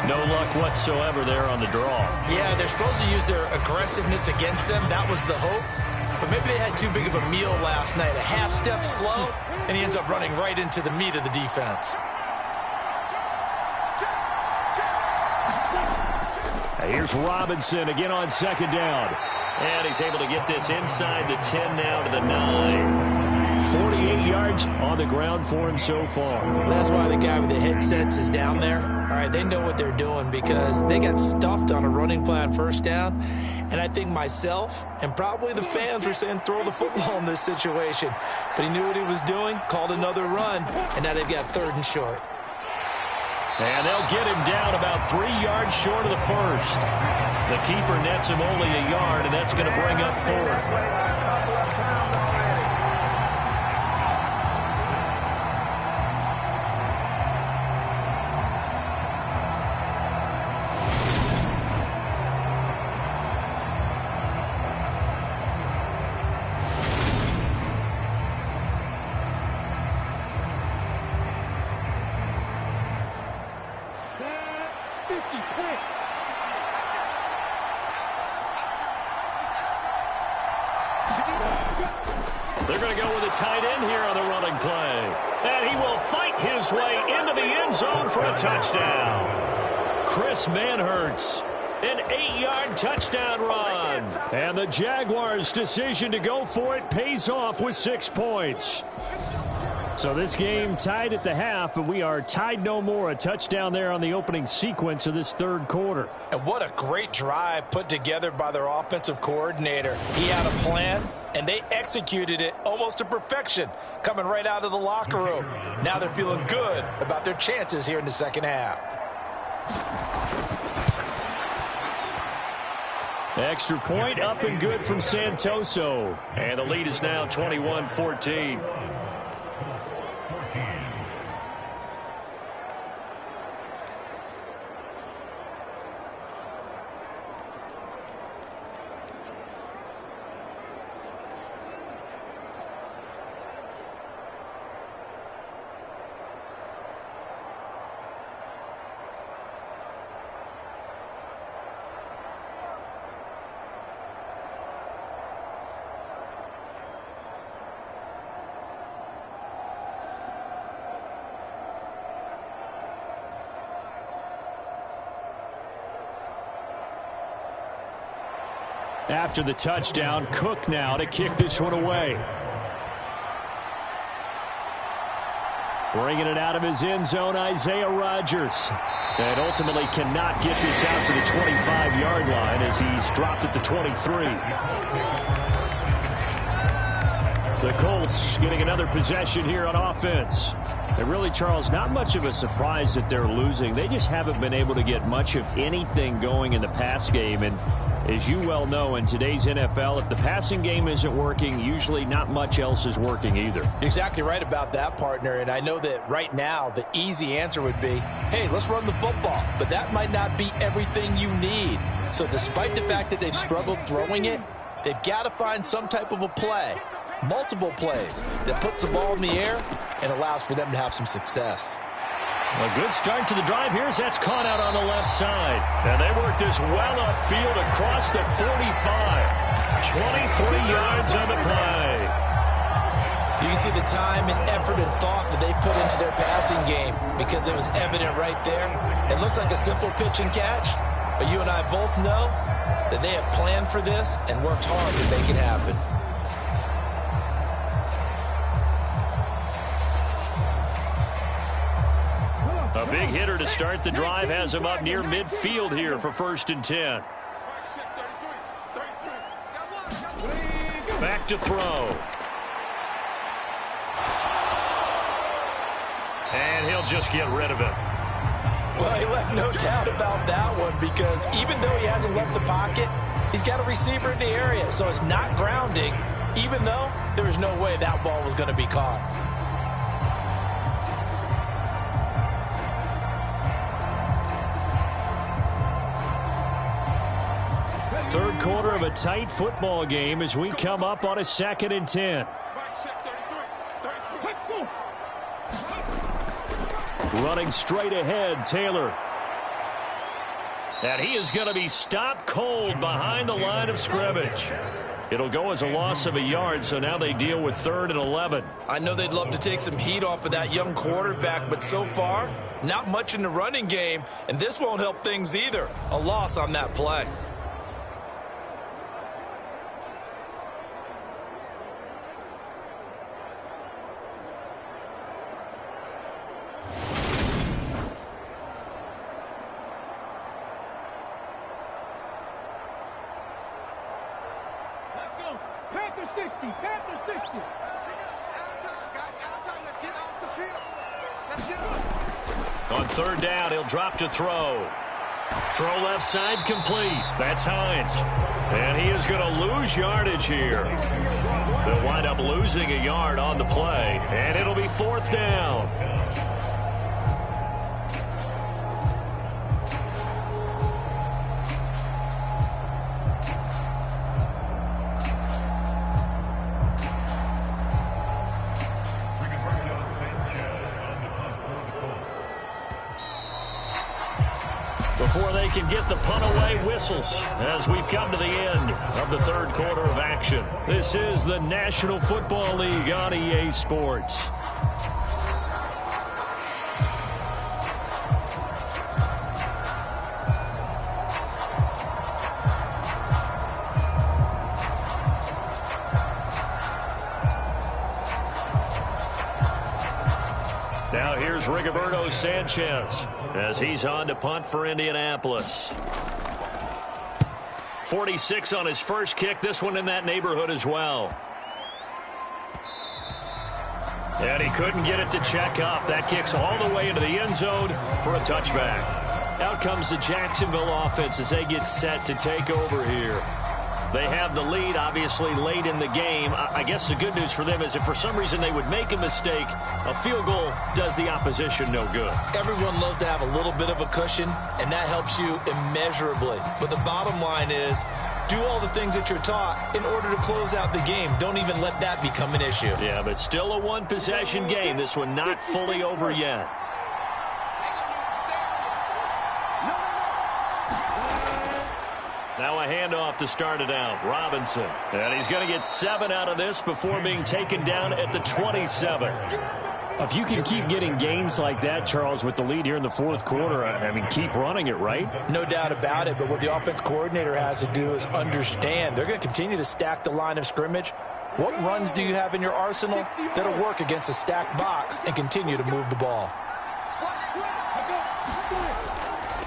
No luck whatsoever there on the draw. Yeah, they're supposed to use their aggressiveness against them. That was the hope. But maybe they had too big of a meal last night. A half step slow, and he ends up running right into the meat of the defense. Here's Robinson again on 2nd down. And he's able to get this inside the 10 now to the 9. 48 yards on the ground for him so far. That's why the guy with the headsets is down there. All right, they know what they're doing because they got stuffed on a running plan 1st down. And I think myself and probably the fans were saying throw the football in this situation. But he knew what he was doing, called another run, and now they've got 3rd and short. And they'll get him down about 3 yards short of the 1st. The keeper nets him only a yard, and that's going to bring up 4th. They're going to go with a tight end here on the running play. And he will fight his way into the end zone for a touchdown. Chris Manhertz, an 8-yard touchdown run. And the Jaguars' decision to go for it pays off with 6 points. So this game tied at the half, but we are tied no more. A touchdown there on the opening sequence of this 3rd quarter. And what a great drive put together by their offensive coordinator. He had a plan, and they executed it almost to perfection, coming right out of the locker room. Now they're feeling good about their chances here in the 2nd half. Extra point up and good from Santoso. And the lead is now 21-14. after the touchdown. Cook now to kick this one away. Bringing it out of his end zone, Isaiah Rodgers. And ultimately cannot get this out to the 25-yard line as he's dropped at the 23. The Colts getting another possession here on offense. And really, Charles, not much of a surprise that they're losing. They just haven't been able to get much of anything going in the pass game. And as you well know, in today's NFL, if the passing game isn't working, usually not much else is working either. You're exactly right about that, partner. And I know that right now the easy answer would be, hey, let's run the football. But that might not be everything you need. So despite the fact that they've struggled throwing it, they've got to find some type of a play, multiple plays, that puts the ball in the air and allows for them to have some success. A good start to the drive here as that's caught out on the left side. And they work this well upfield across the 45. 23 yards on the play. You can see the time and effort and thought that they put into their passing game because it was evident right there. It looks like a simple pitch and catch, but you and I both know that they have planned for this and worked hard to make it happen. A big hitter to start the drive has him up near midfield here for 1st and 10. Back to throw. And he'll just get rid of it. Well, he left no doubt about that one because even though he hasn't left the pocket, he's got a receiver in the area, so it's not grounding, even though there was no way that ball was going to be caught. Third quarter of a tight football game as we come up on a 2nd and 10. Running straight ahead, Taylor. And he is going to be stopped cold behind the line of scrimmage. It'll go as a loss of a yard, so now they deal with 3rd and 11. I know they'd love to take some heat off of that young quarterback, but so far, not much in the running game, and this won't help things either. A loss on that play. On 3rd down, he'll drop to throw. Throw left side complete. That's Hines. And he is going to lose yardage here. They'll wind up losing a yard on the play. And it'll be 4th down. Before they can get the punt away, whistles as we've come to the end of the 3rd quarter of action. This is the National Football League on EA Sports. Now here's Rigoberto Sanchez as he's on to punt for Indianapolis. 46 on his first kick. This one in that neighborhood as well. And he couldn't get it to check up. That kicks all the way into the end zone for a touchback. Out comes the Jacksonville offense as they get set to take over here. They have the lead, obviously, late in the game. I guess the good news for them is if for some reason they would make a mistake, a field goal does the opposition no good. Everyone loves to have a little bit of a cushion, and that helps you immeasurably. But the bottom line is, do all the things that you're taught in order to close out the game. Don't even let that become an issue. Yeah, but still a one-possession game. This one not fully over yet. Now a handoff to start it out. Robinson. And he's going to get 7 out of this before being taken down at the 27. If you can keep getting gains like that, Charles, with the lead here in the fourth quarter, I mean, keep running it, right? No doubt about it, but what the offense coordinator has to do is understand. They're going to continue to stack the line of scrimmage. What runs do you have in your arsenal that'll work against a stacked box and continue to move the ball?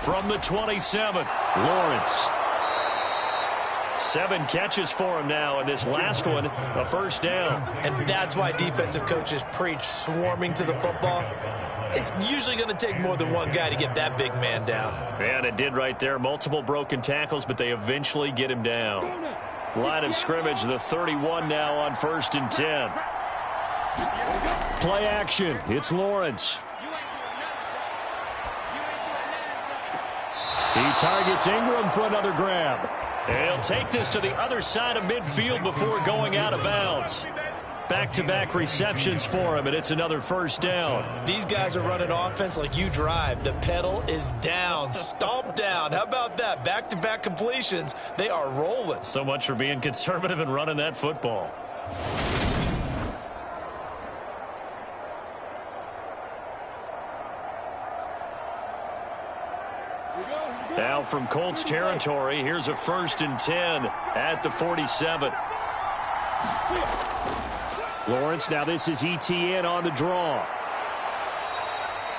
From the 27, Lawrence. 7 catches for him now, and this last one, a first down. And that's why defensive coaches preach swarming to the football. It's usually going to take more than one guy to get that big man down. And it did right there. Multiple broken tackles, but they eventually get him down. Line of scrimmage, the 31 now on 1st and 10. Play action. It's Lawrence. He targets Ingram for another grab. And he'll take this to the other side of midfield before going out of bounds. Back-to-back receptions for him, and it's another first down. These guys are running offense like you drive. The pedal is down, stomp down. How about that? Back-to-back completions. They are rolling. So much for being conservative and running that football. Now from Colts territory, here's a 1st and 10 at the 47. Lawrence, now this is ETN on the draw.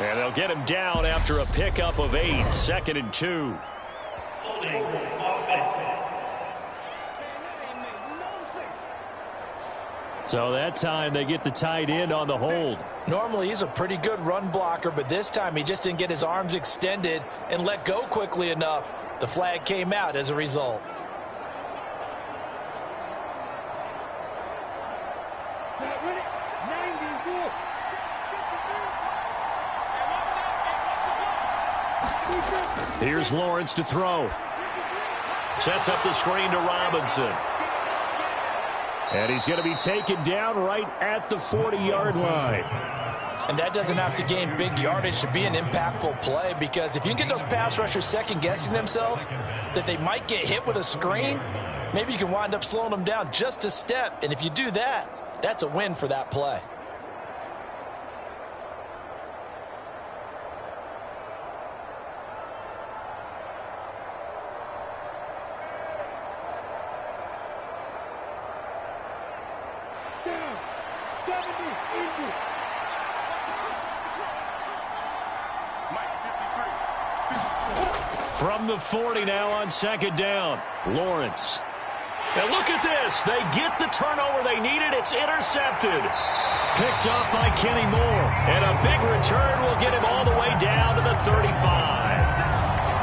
And they'll get him down after a pickup of 8, 2nd and 2. So that time they get the tight end on the hold. Normally he's a pretty good run blocker, but this time he just didn't get his arms extended and let go quickly enough. The flag came out as a result. Here's Lawrence to throw. Sets up the screen to Robinson. And he's going to be taken down right at the 40-yard line. And that doesn't have to gain big yardage to be an impactful play, because if you can get those pass rushers second-guessing themselves that they might get hit with a screen, maybe you can wind up slowing them down just a step. And if you do that, that's a win for that play. From the 40 now on 2nd down, Lawrence. And look at this. They get the turnover they needed. It's intercepted. Picked up by Kenny Moore. And a big return will get him all the way down to the 35.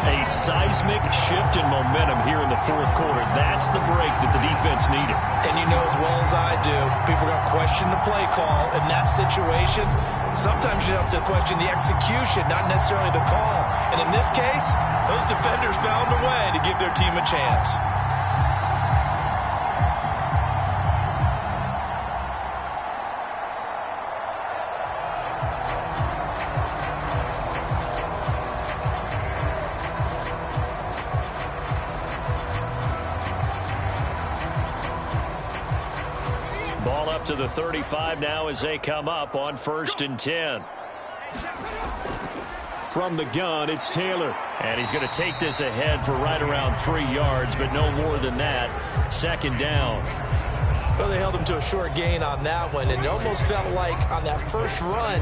A seismic shift in momentum here in the fourth quarter. That's the break that the defense needed. And you know as well as I do, people are going to question the play call in that situation. Sometimes you have to question the execution, not necessarily the call. And in this case, those defenders found a way to give their team a chance. Ball up to the 35 now as they come up on 1st and 10. From the gun, it's Taylor. And he's going to take this ahead for right around 3 yards, but no more than that. 2nd down. Well, they held him to a short gain on that one, and it almost felt like on that first run,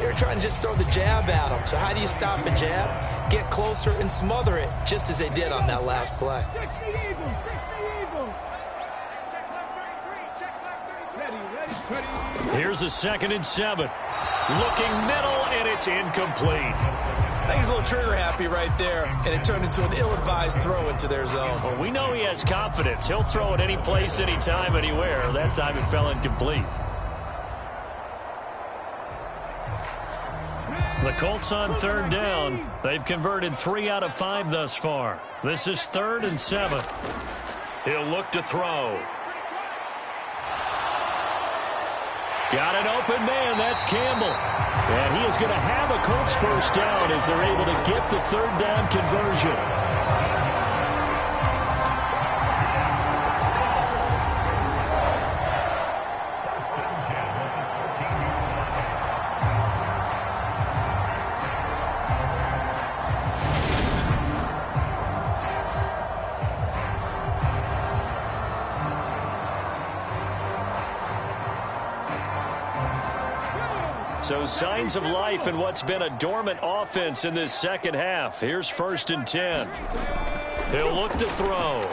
they were trying to just throw the jab at him. So how do you stop a jab? Get closer and smother it, just as they did on that last play. Here's a 2nd and 7. Looking middle, and it's incomplete. I think he's a little trigger happy right there, and it turned into an ill-advised throw into their zone. Well, we know he has confidence. He'll throw it any place, anytime, anywhere. That time it fell incomplete. The Colts on 3rd down. They've converted 3 out of 5 thus far. This is 3rd and 7. He'll look to throw. Got an open man. That's Campbell. And he is going to have a Colts first down as they're able to get the 3rd down conversion. So signs of life in what's been a dormant offense in this second half. Here's 1st and 10. He'll look to throw.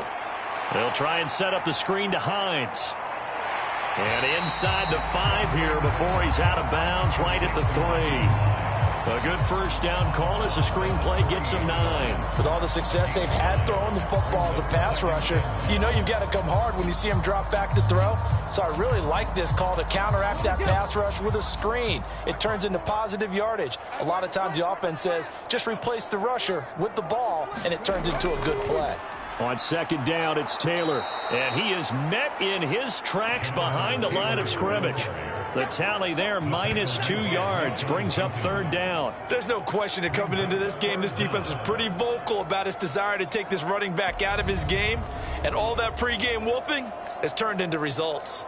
They'll try and set up the screen to Hines. And inside the 5 here before he's out of bounds right at the 3. A good first down call as the screenplay gets him 9. With all the success they've had throwing the football as a pass rusher, you know you've got to come hard when you see him drop back to throw. So I really like this call to counteract that pass rush with a screen. It turns into positive yardage. A lot of times the offense says, just replace the rusher with the ball, and it turns into a good play. On 2nd down, it's Taylor, and he is met in his tracks behind the line of scrimmage. The tally there, -2 yards, brings up 3rd down. There's no question that coming into this game, this defense was pretty vocal about its desire to take this running back out of his game, and all that pregame wolfing has turned into results.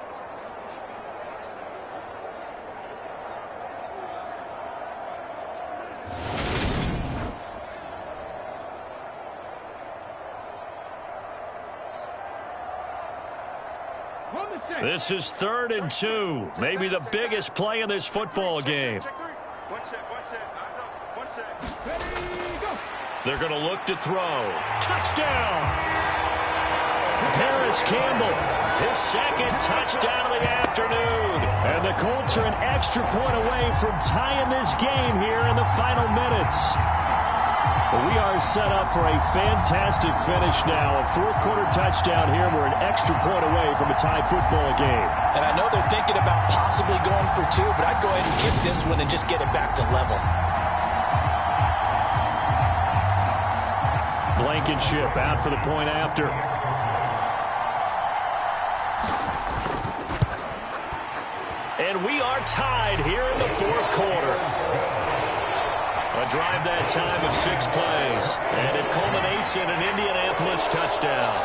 This is 3rd and 2, maybe the biggest play in this football game. They're going to look to throw. Touchdown! Paris Campbell, his 2nd touchdown of the afternoon. And the Colts are an extra point away from tying this game here in the final minutes. We are set up for a fantastic finish now. A 4th quarter touchdown here. We're an extra point away from a tie football game. And I know they're thinking about possibly going for 2, but I'd go ahead and kick this one and just get it back to level. Blankenship out for the point after. And we are tied here in the 4th quarter. A drive that time of 6 plays, and it culminates in an Indianapolis touchdown.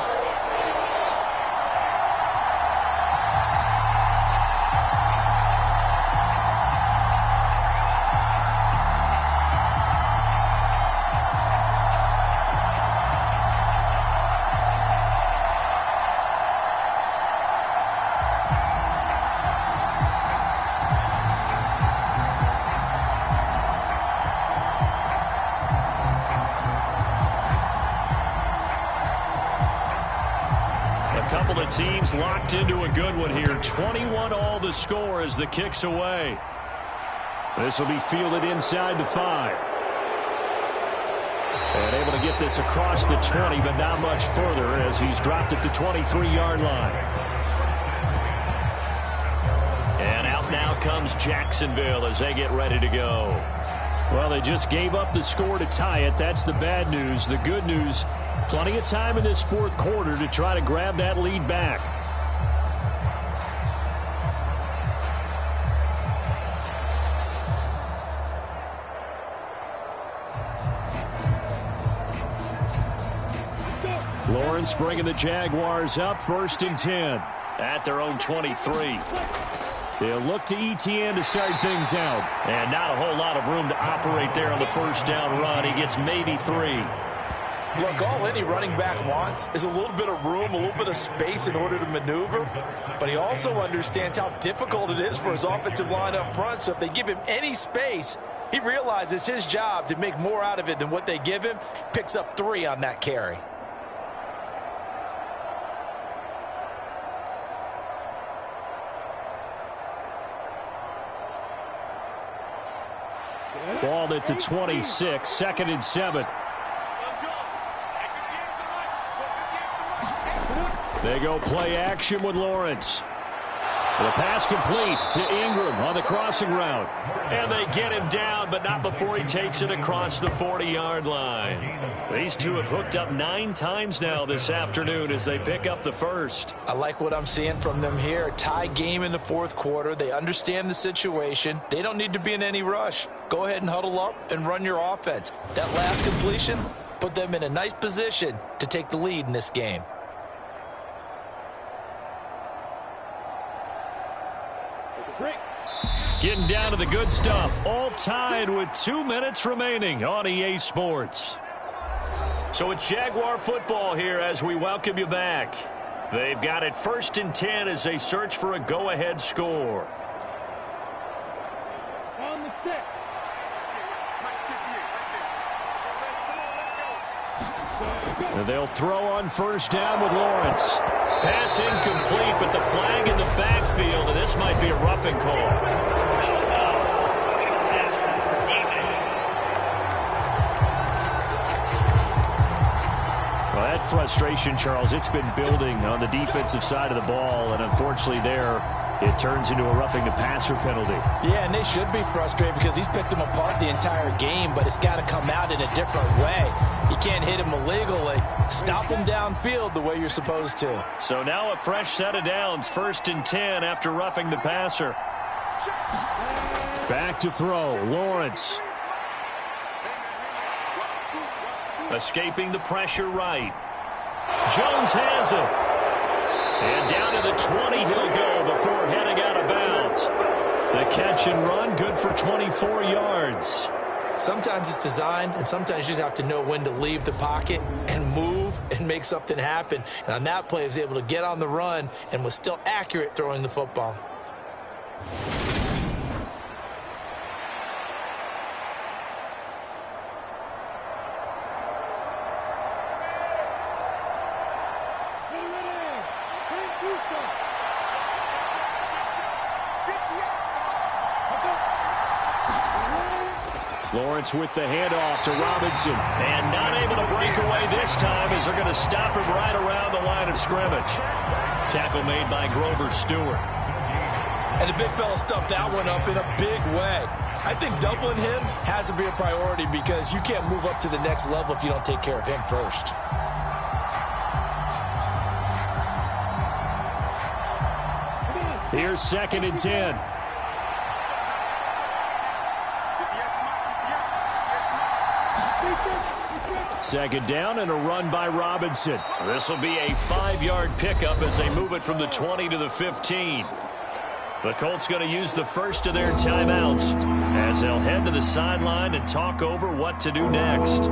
Teams locked into a good one here. 21 all the score as the kick's away. This will be fielded inside the 5. And able to get this across the 20, but not much further as he's dropped at the 23-yard line. And out now comes Jacksonville as they get ready to go. Well, they just gave up the score to tie it. That's the bad news. The good news, plenty of time in this 4th quarter to try to grab that lead back. Lawrence bringing the Jaguars up 1st and 10 at their own 23. They'll look to ETN to start things out. And not a whole lot of room to operate there on the 1st down run. He gets maybe 3. Look, all any running back wants is a little bit of room, a little bit of space in order to maneuver. But he also understands how difficult it is for his offensive line up front. So if they give him any space, he realizes his job to make more out of it than what they give him. Picks up 3 on that carry. Ball at the 26, 2nd and 7. They go play action with Lawrence. The pass complete to Ingram on the crossing route. And they get him down, but not before he takes it across the 40-yard line. These two have hooked up 9 times now this afternoon as they pick up the 1st. I like what I'm seeing from them here. Tie game in the 4th quarter. They understand the situation. They don't need to be in any rush. Go ahead and huddle up and run your offense. That last completion put them in a nice position to take the lead in this game. Getting down to the good stuff. All tied with 2 minutes remaining on EA Sports. So it's Jaguar football here as we welcome you back. They've got it 1st and 10 as they search for a go-ahead score. And they'll throw on first down with Lawrence. Pass incomplete, but the flag in the backfield, and this might be a roughing call. Well, that frustration, Charles, it's been building on the defensive side of the ball, and unfortunately there, it turns into a roughing the passer penalty. Yeah, and they should be frustrated because he's picked them apart the entire game, but it's got to come out in a different way. You can't hit him illegally. Stop him downfield the way you're supposed to. So now a fresh set of downs, 1st and 10 after roughing the passer. Back to throw, Lawrence. Escaping the pressure right. Jones has it. And down to the 20 he'll go before heading out of bounds. The catch and run, good for 24 yards. Sometimes it's designed, and sometimes you just have to know when to leave the pocket and move and make something happen. And on that play, he was able to get on the run and was still accurate throwing the football. Lawrence with the handoff to Robinson. And not able to break away this time as they're going to stop him right around the line of scrimmage. Tackle made by Grover Stewart. And the big fella stuffed that one up in a big way. I think doubling him has to be a priority because you can't move up to the next level if you don't take care of him first. Here's 2nd and 10. Second down and a run by Robinson. This will be a 5-yard pickup as they move it from the 20 to the 15. The Colts going to use the first of their timeouts as they'll head to the sideline and talk over what to do next.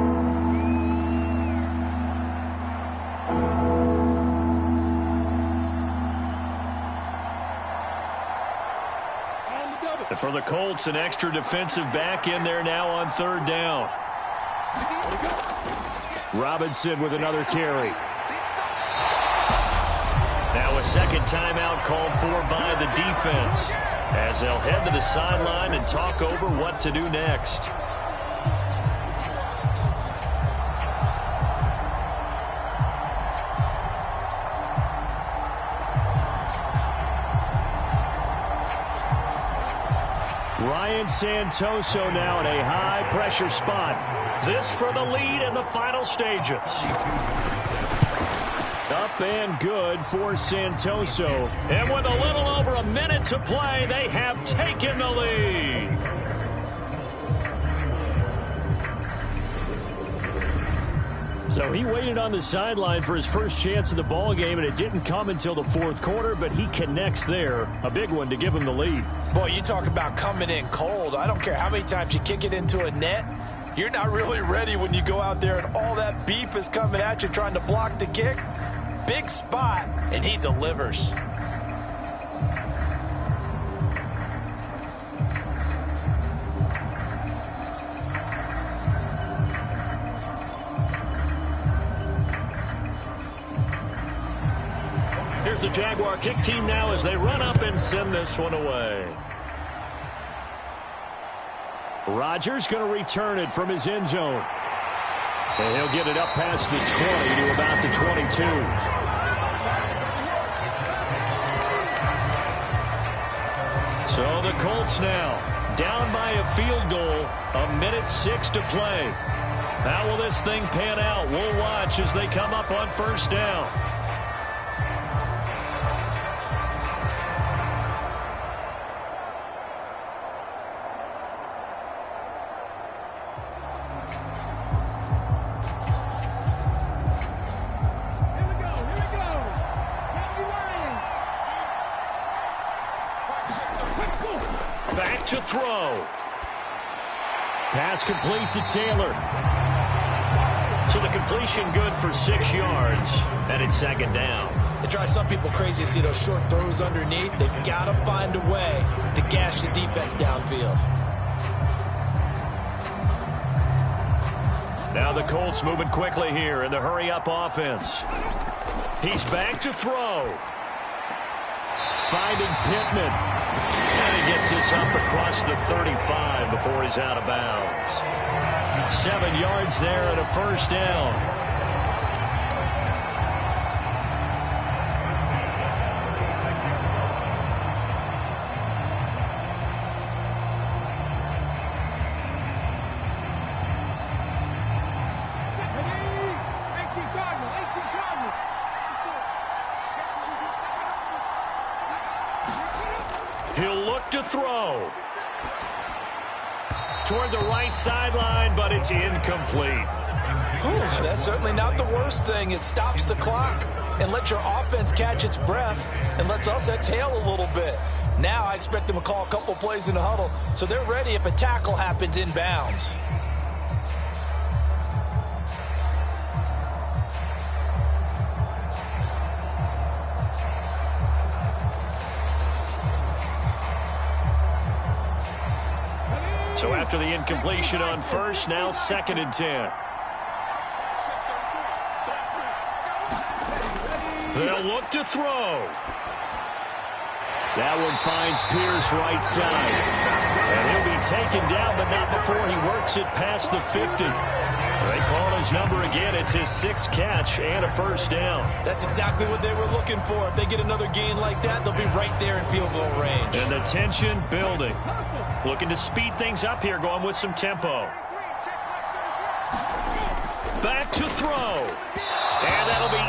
And for the Colts, an extra defensive back in there now on 3rd down. Robinson with another carry. Now a second timeout called for by the defense as they'll head to the sideline and talk over what to do next. Ryan Santoso now in a high-pressure spot. This for the lead in the final stages. Up and good for Santoso. And with a little over a minute to play, they have taken the lead. So he waited on the sideline for his first chance in the ball game, and it didn't come until the 4th quarter, but he connects there. A big one to give him the lead. Boy, you talk about coming in cold. I don't care how many times you kick it into a net. You're not really ready when you go out there and all that beef is coming at you trying to block the kick. Big spot, and he delivers. Here's the Jaguar kick team now as they run up and send this one away. Rodgers going to return it from his end zone. And he'll get it up past the 20 to about the 22. So the Colts now down by a field goal, 1:06 to play. How will this thing pan out? We'll watch as they come up on first down. Back to throw. Pass complete to Taylor. So the completion good for 6 yards, and it's 2nd down. It drives some people crazy to see those short throws underneath. They've got to find a way to gash the defense downfield. Now the Colts moving quickly here in the hurry-up offense. He's back to throw. Finding Pittman. And he gets this up across the 35 before he's out of bounds. 7 yards there and a first down. He'll look to throw. Toward the right sideline, but it's incomplete. That's certainly not the worst thing. It stops the clock and lets your offense catch its breath and lets us exhale a little bit. Now I expect them to call a couple plays in the huddle so they're ready if a tackle happens inbounds. So after the incompletion on first, now 2nd and 10. They'll look to throw. That one finds Pierce right side. And he'll be taken down, but not before he works it past the 50. They call his number again. It's his 6th catch and a first down. That's exactly what they were looking for. If they get another gain like that, they'll be right there in field goal range. And the tension building. Looking to speed things up here, going with some tempo. Back to throw. And that'll be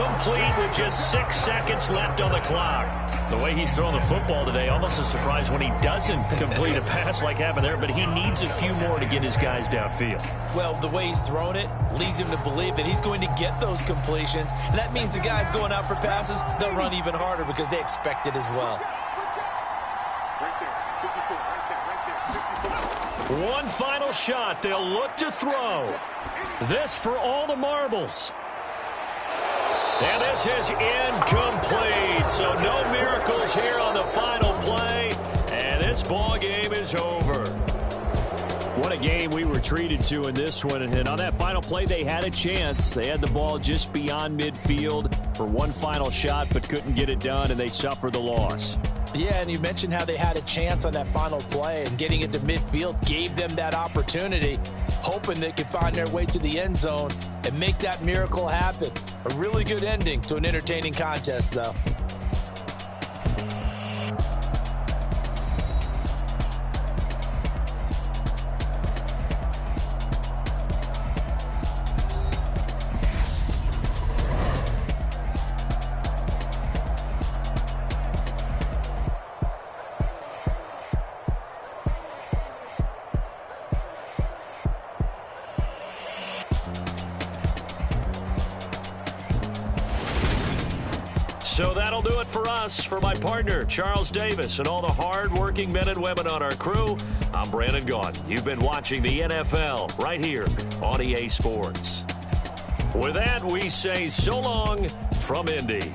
incomplete with just 6 seconds left on the clock. The way he's throwing the football today, almost a surprise when he doesn't complete a pass like happened there, but he needs a few more to get his guys downfield. Well, the way he's thrown it leads him to believe that he's going to get those completions, and that means the guys going out for passes, they'll run even harder because they expect it as well. One final shot. They'll look to throw. This for all the marbles. And this is incomplete. So no miracles here on the final play. And this ball game is over. What a game we were treated to in this one. And on that final play, they had a chance. They had the ball just beyond midfield for one final shot, but couldn't get it done, and they suffered the loss. Yeah, and you mentioned how they had a chance on that final play, and getting it to midfield gave them that opportunity, hoping they could find their way to the end zone and make that miracle happen. A really good ending to an entertaining contest, though. So that'll do it for us. For my partner, Charles Davis, and all the hard-working men and women on our crew, I'm Brandon Gaudin. You've been watching the NFL right here on EA Sports. With that, we say so long from Indy.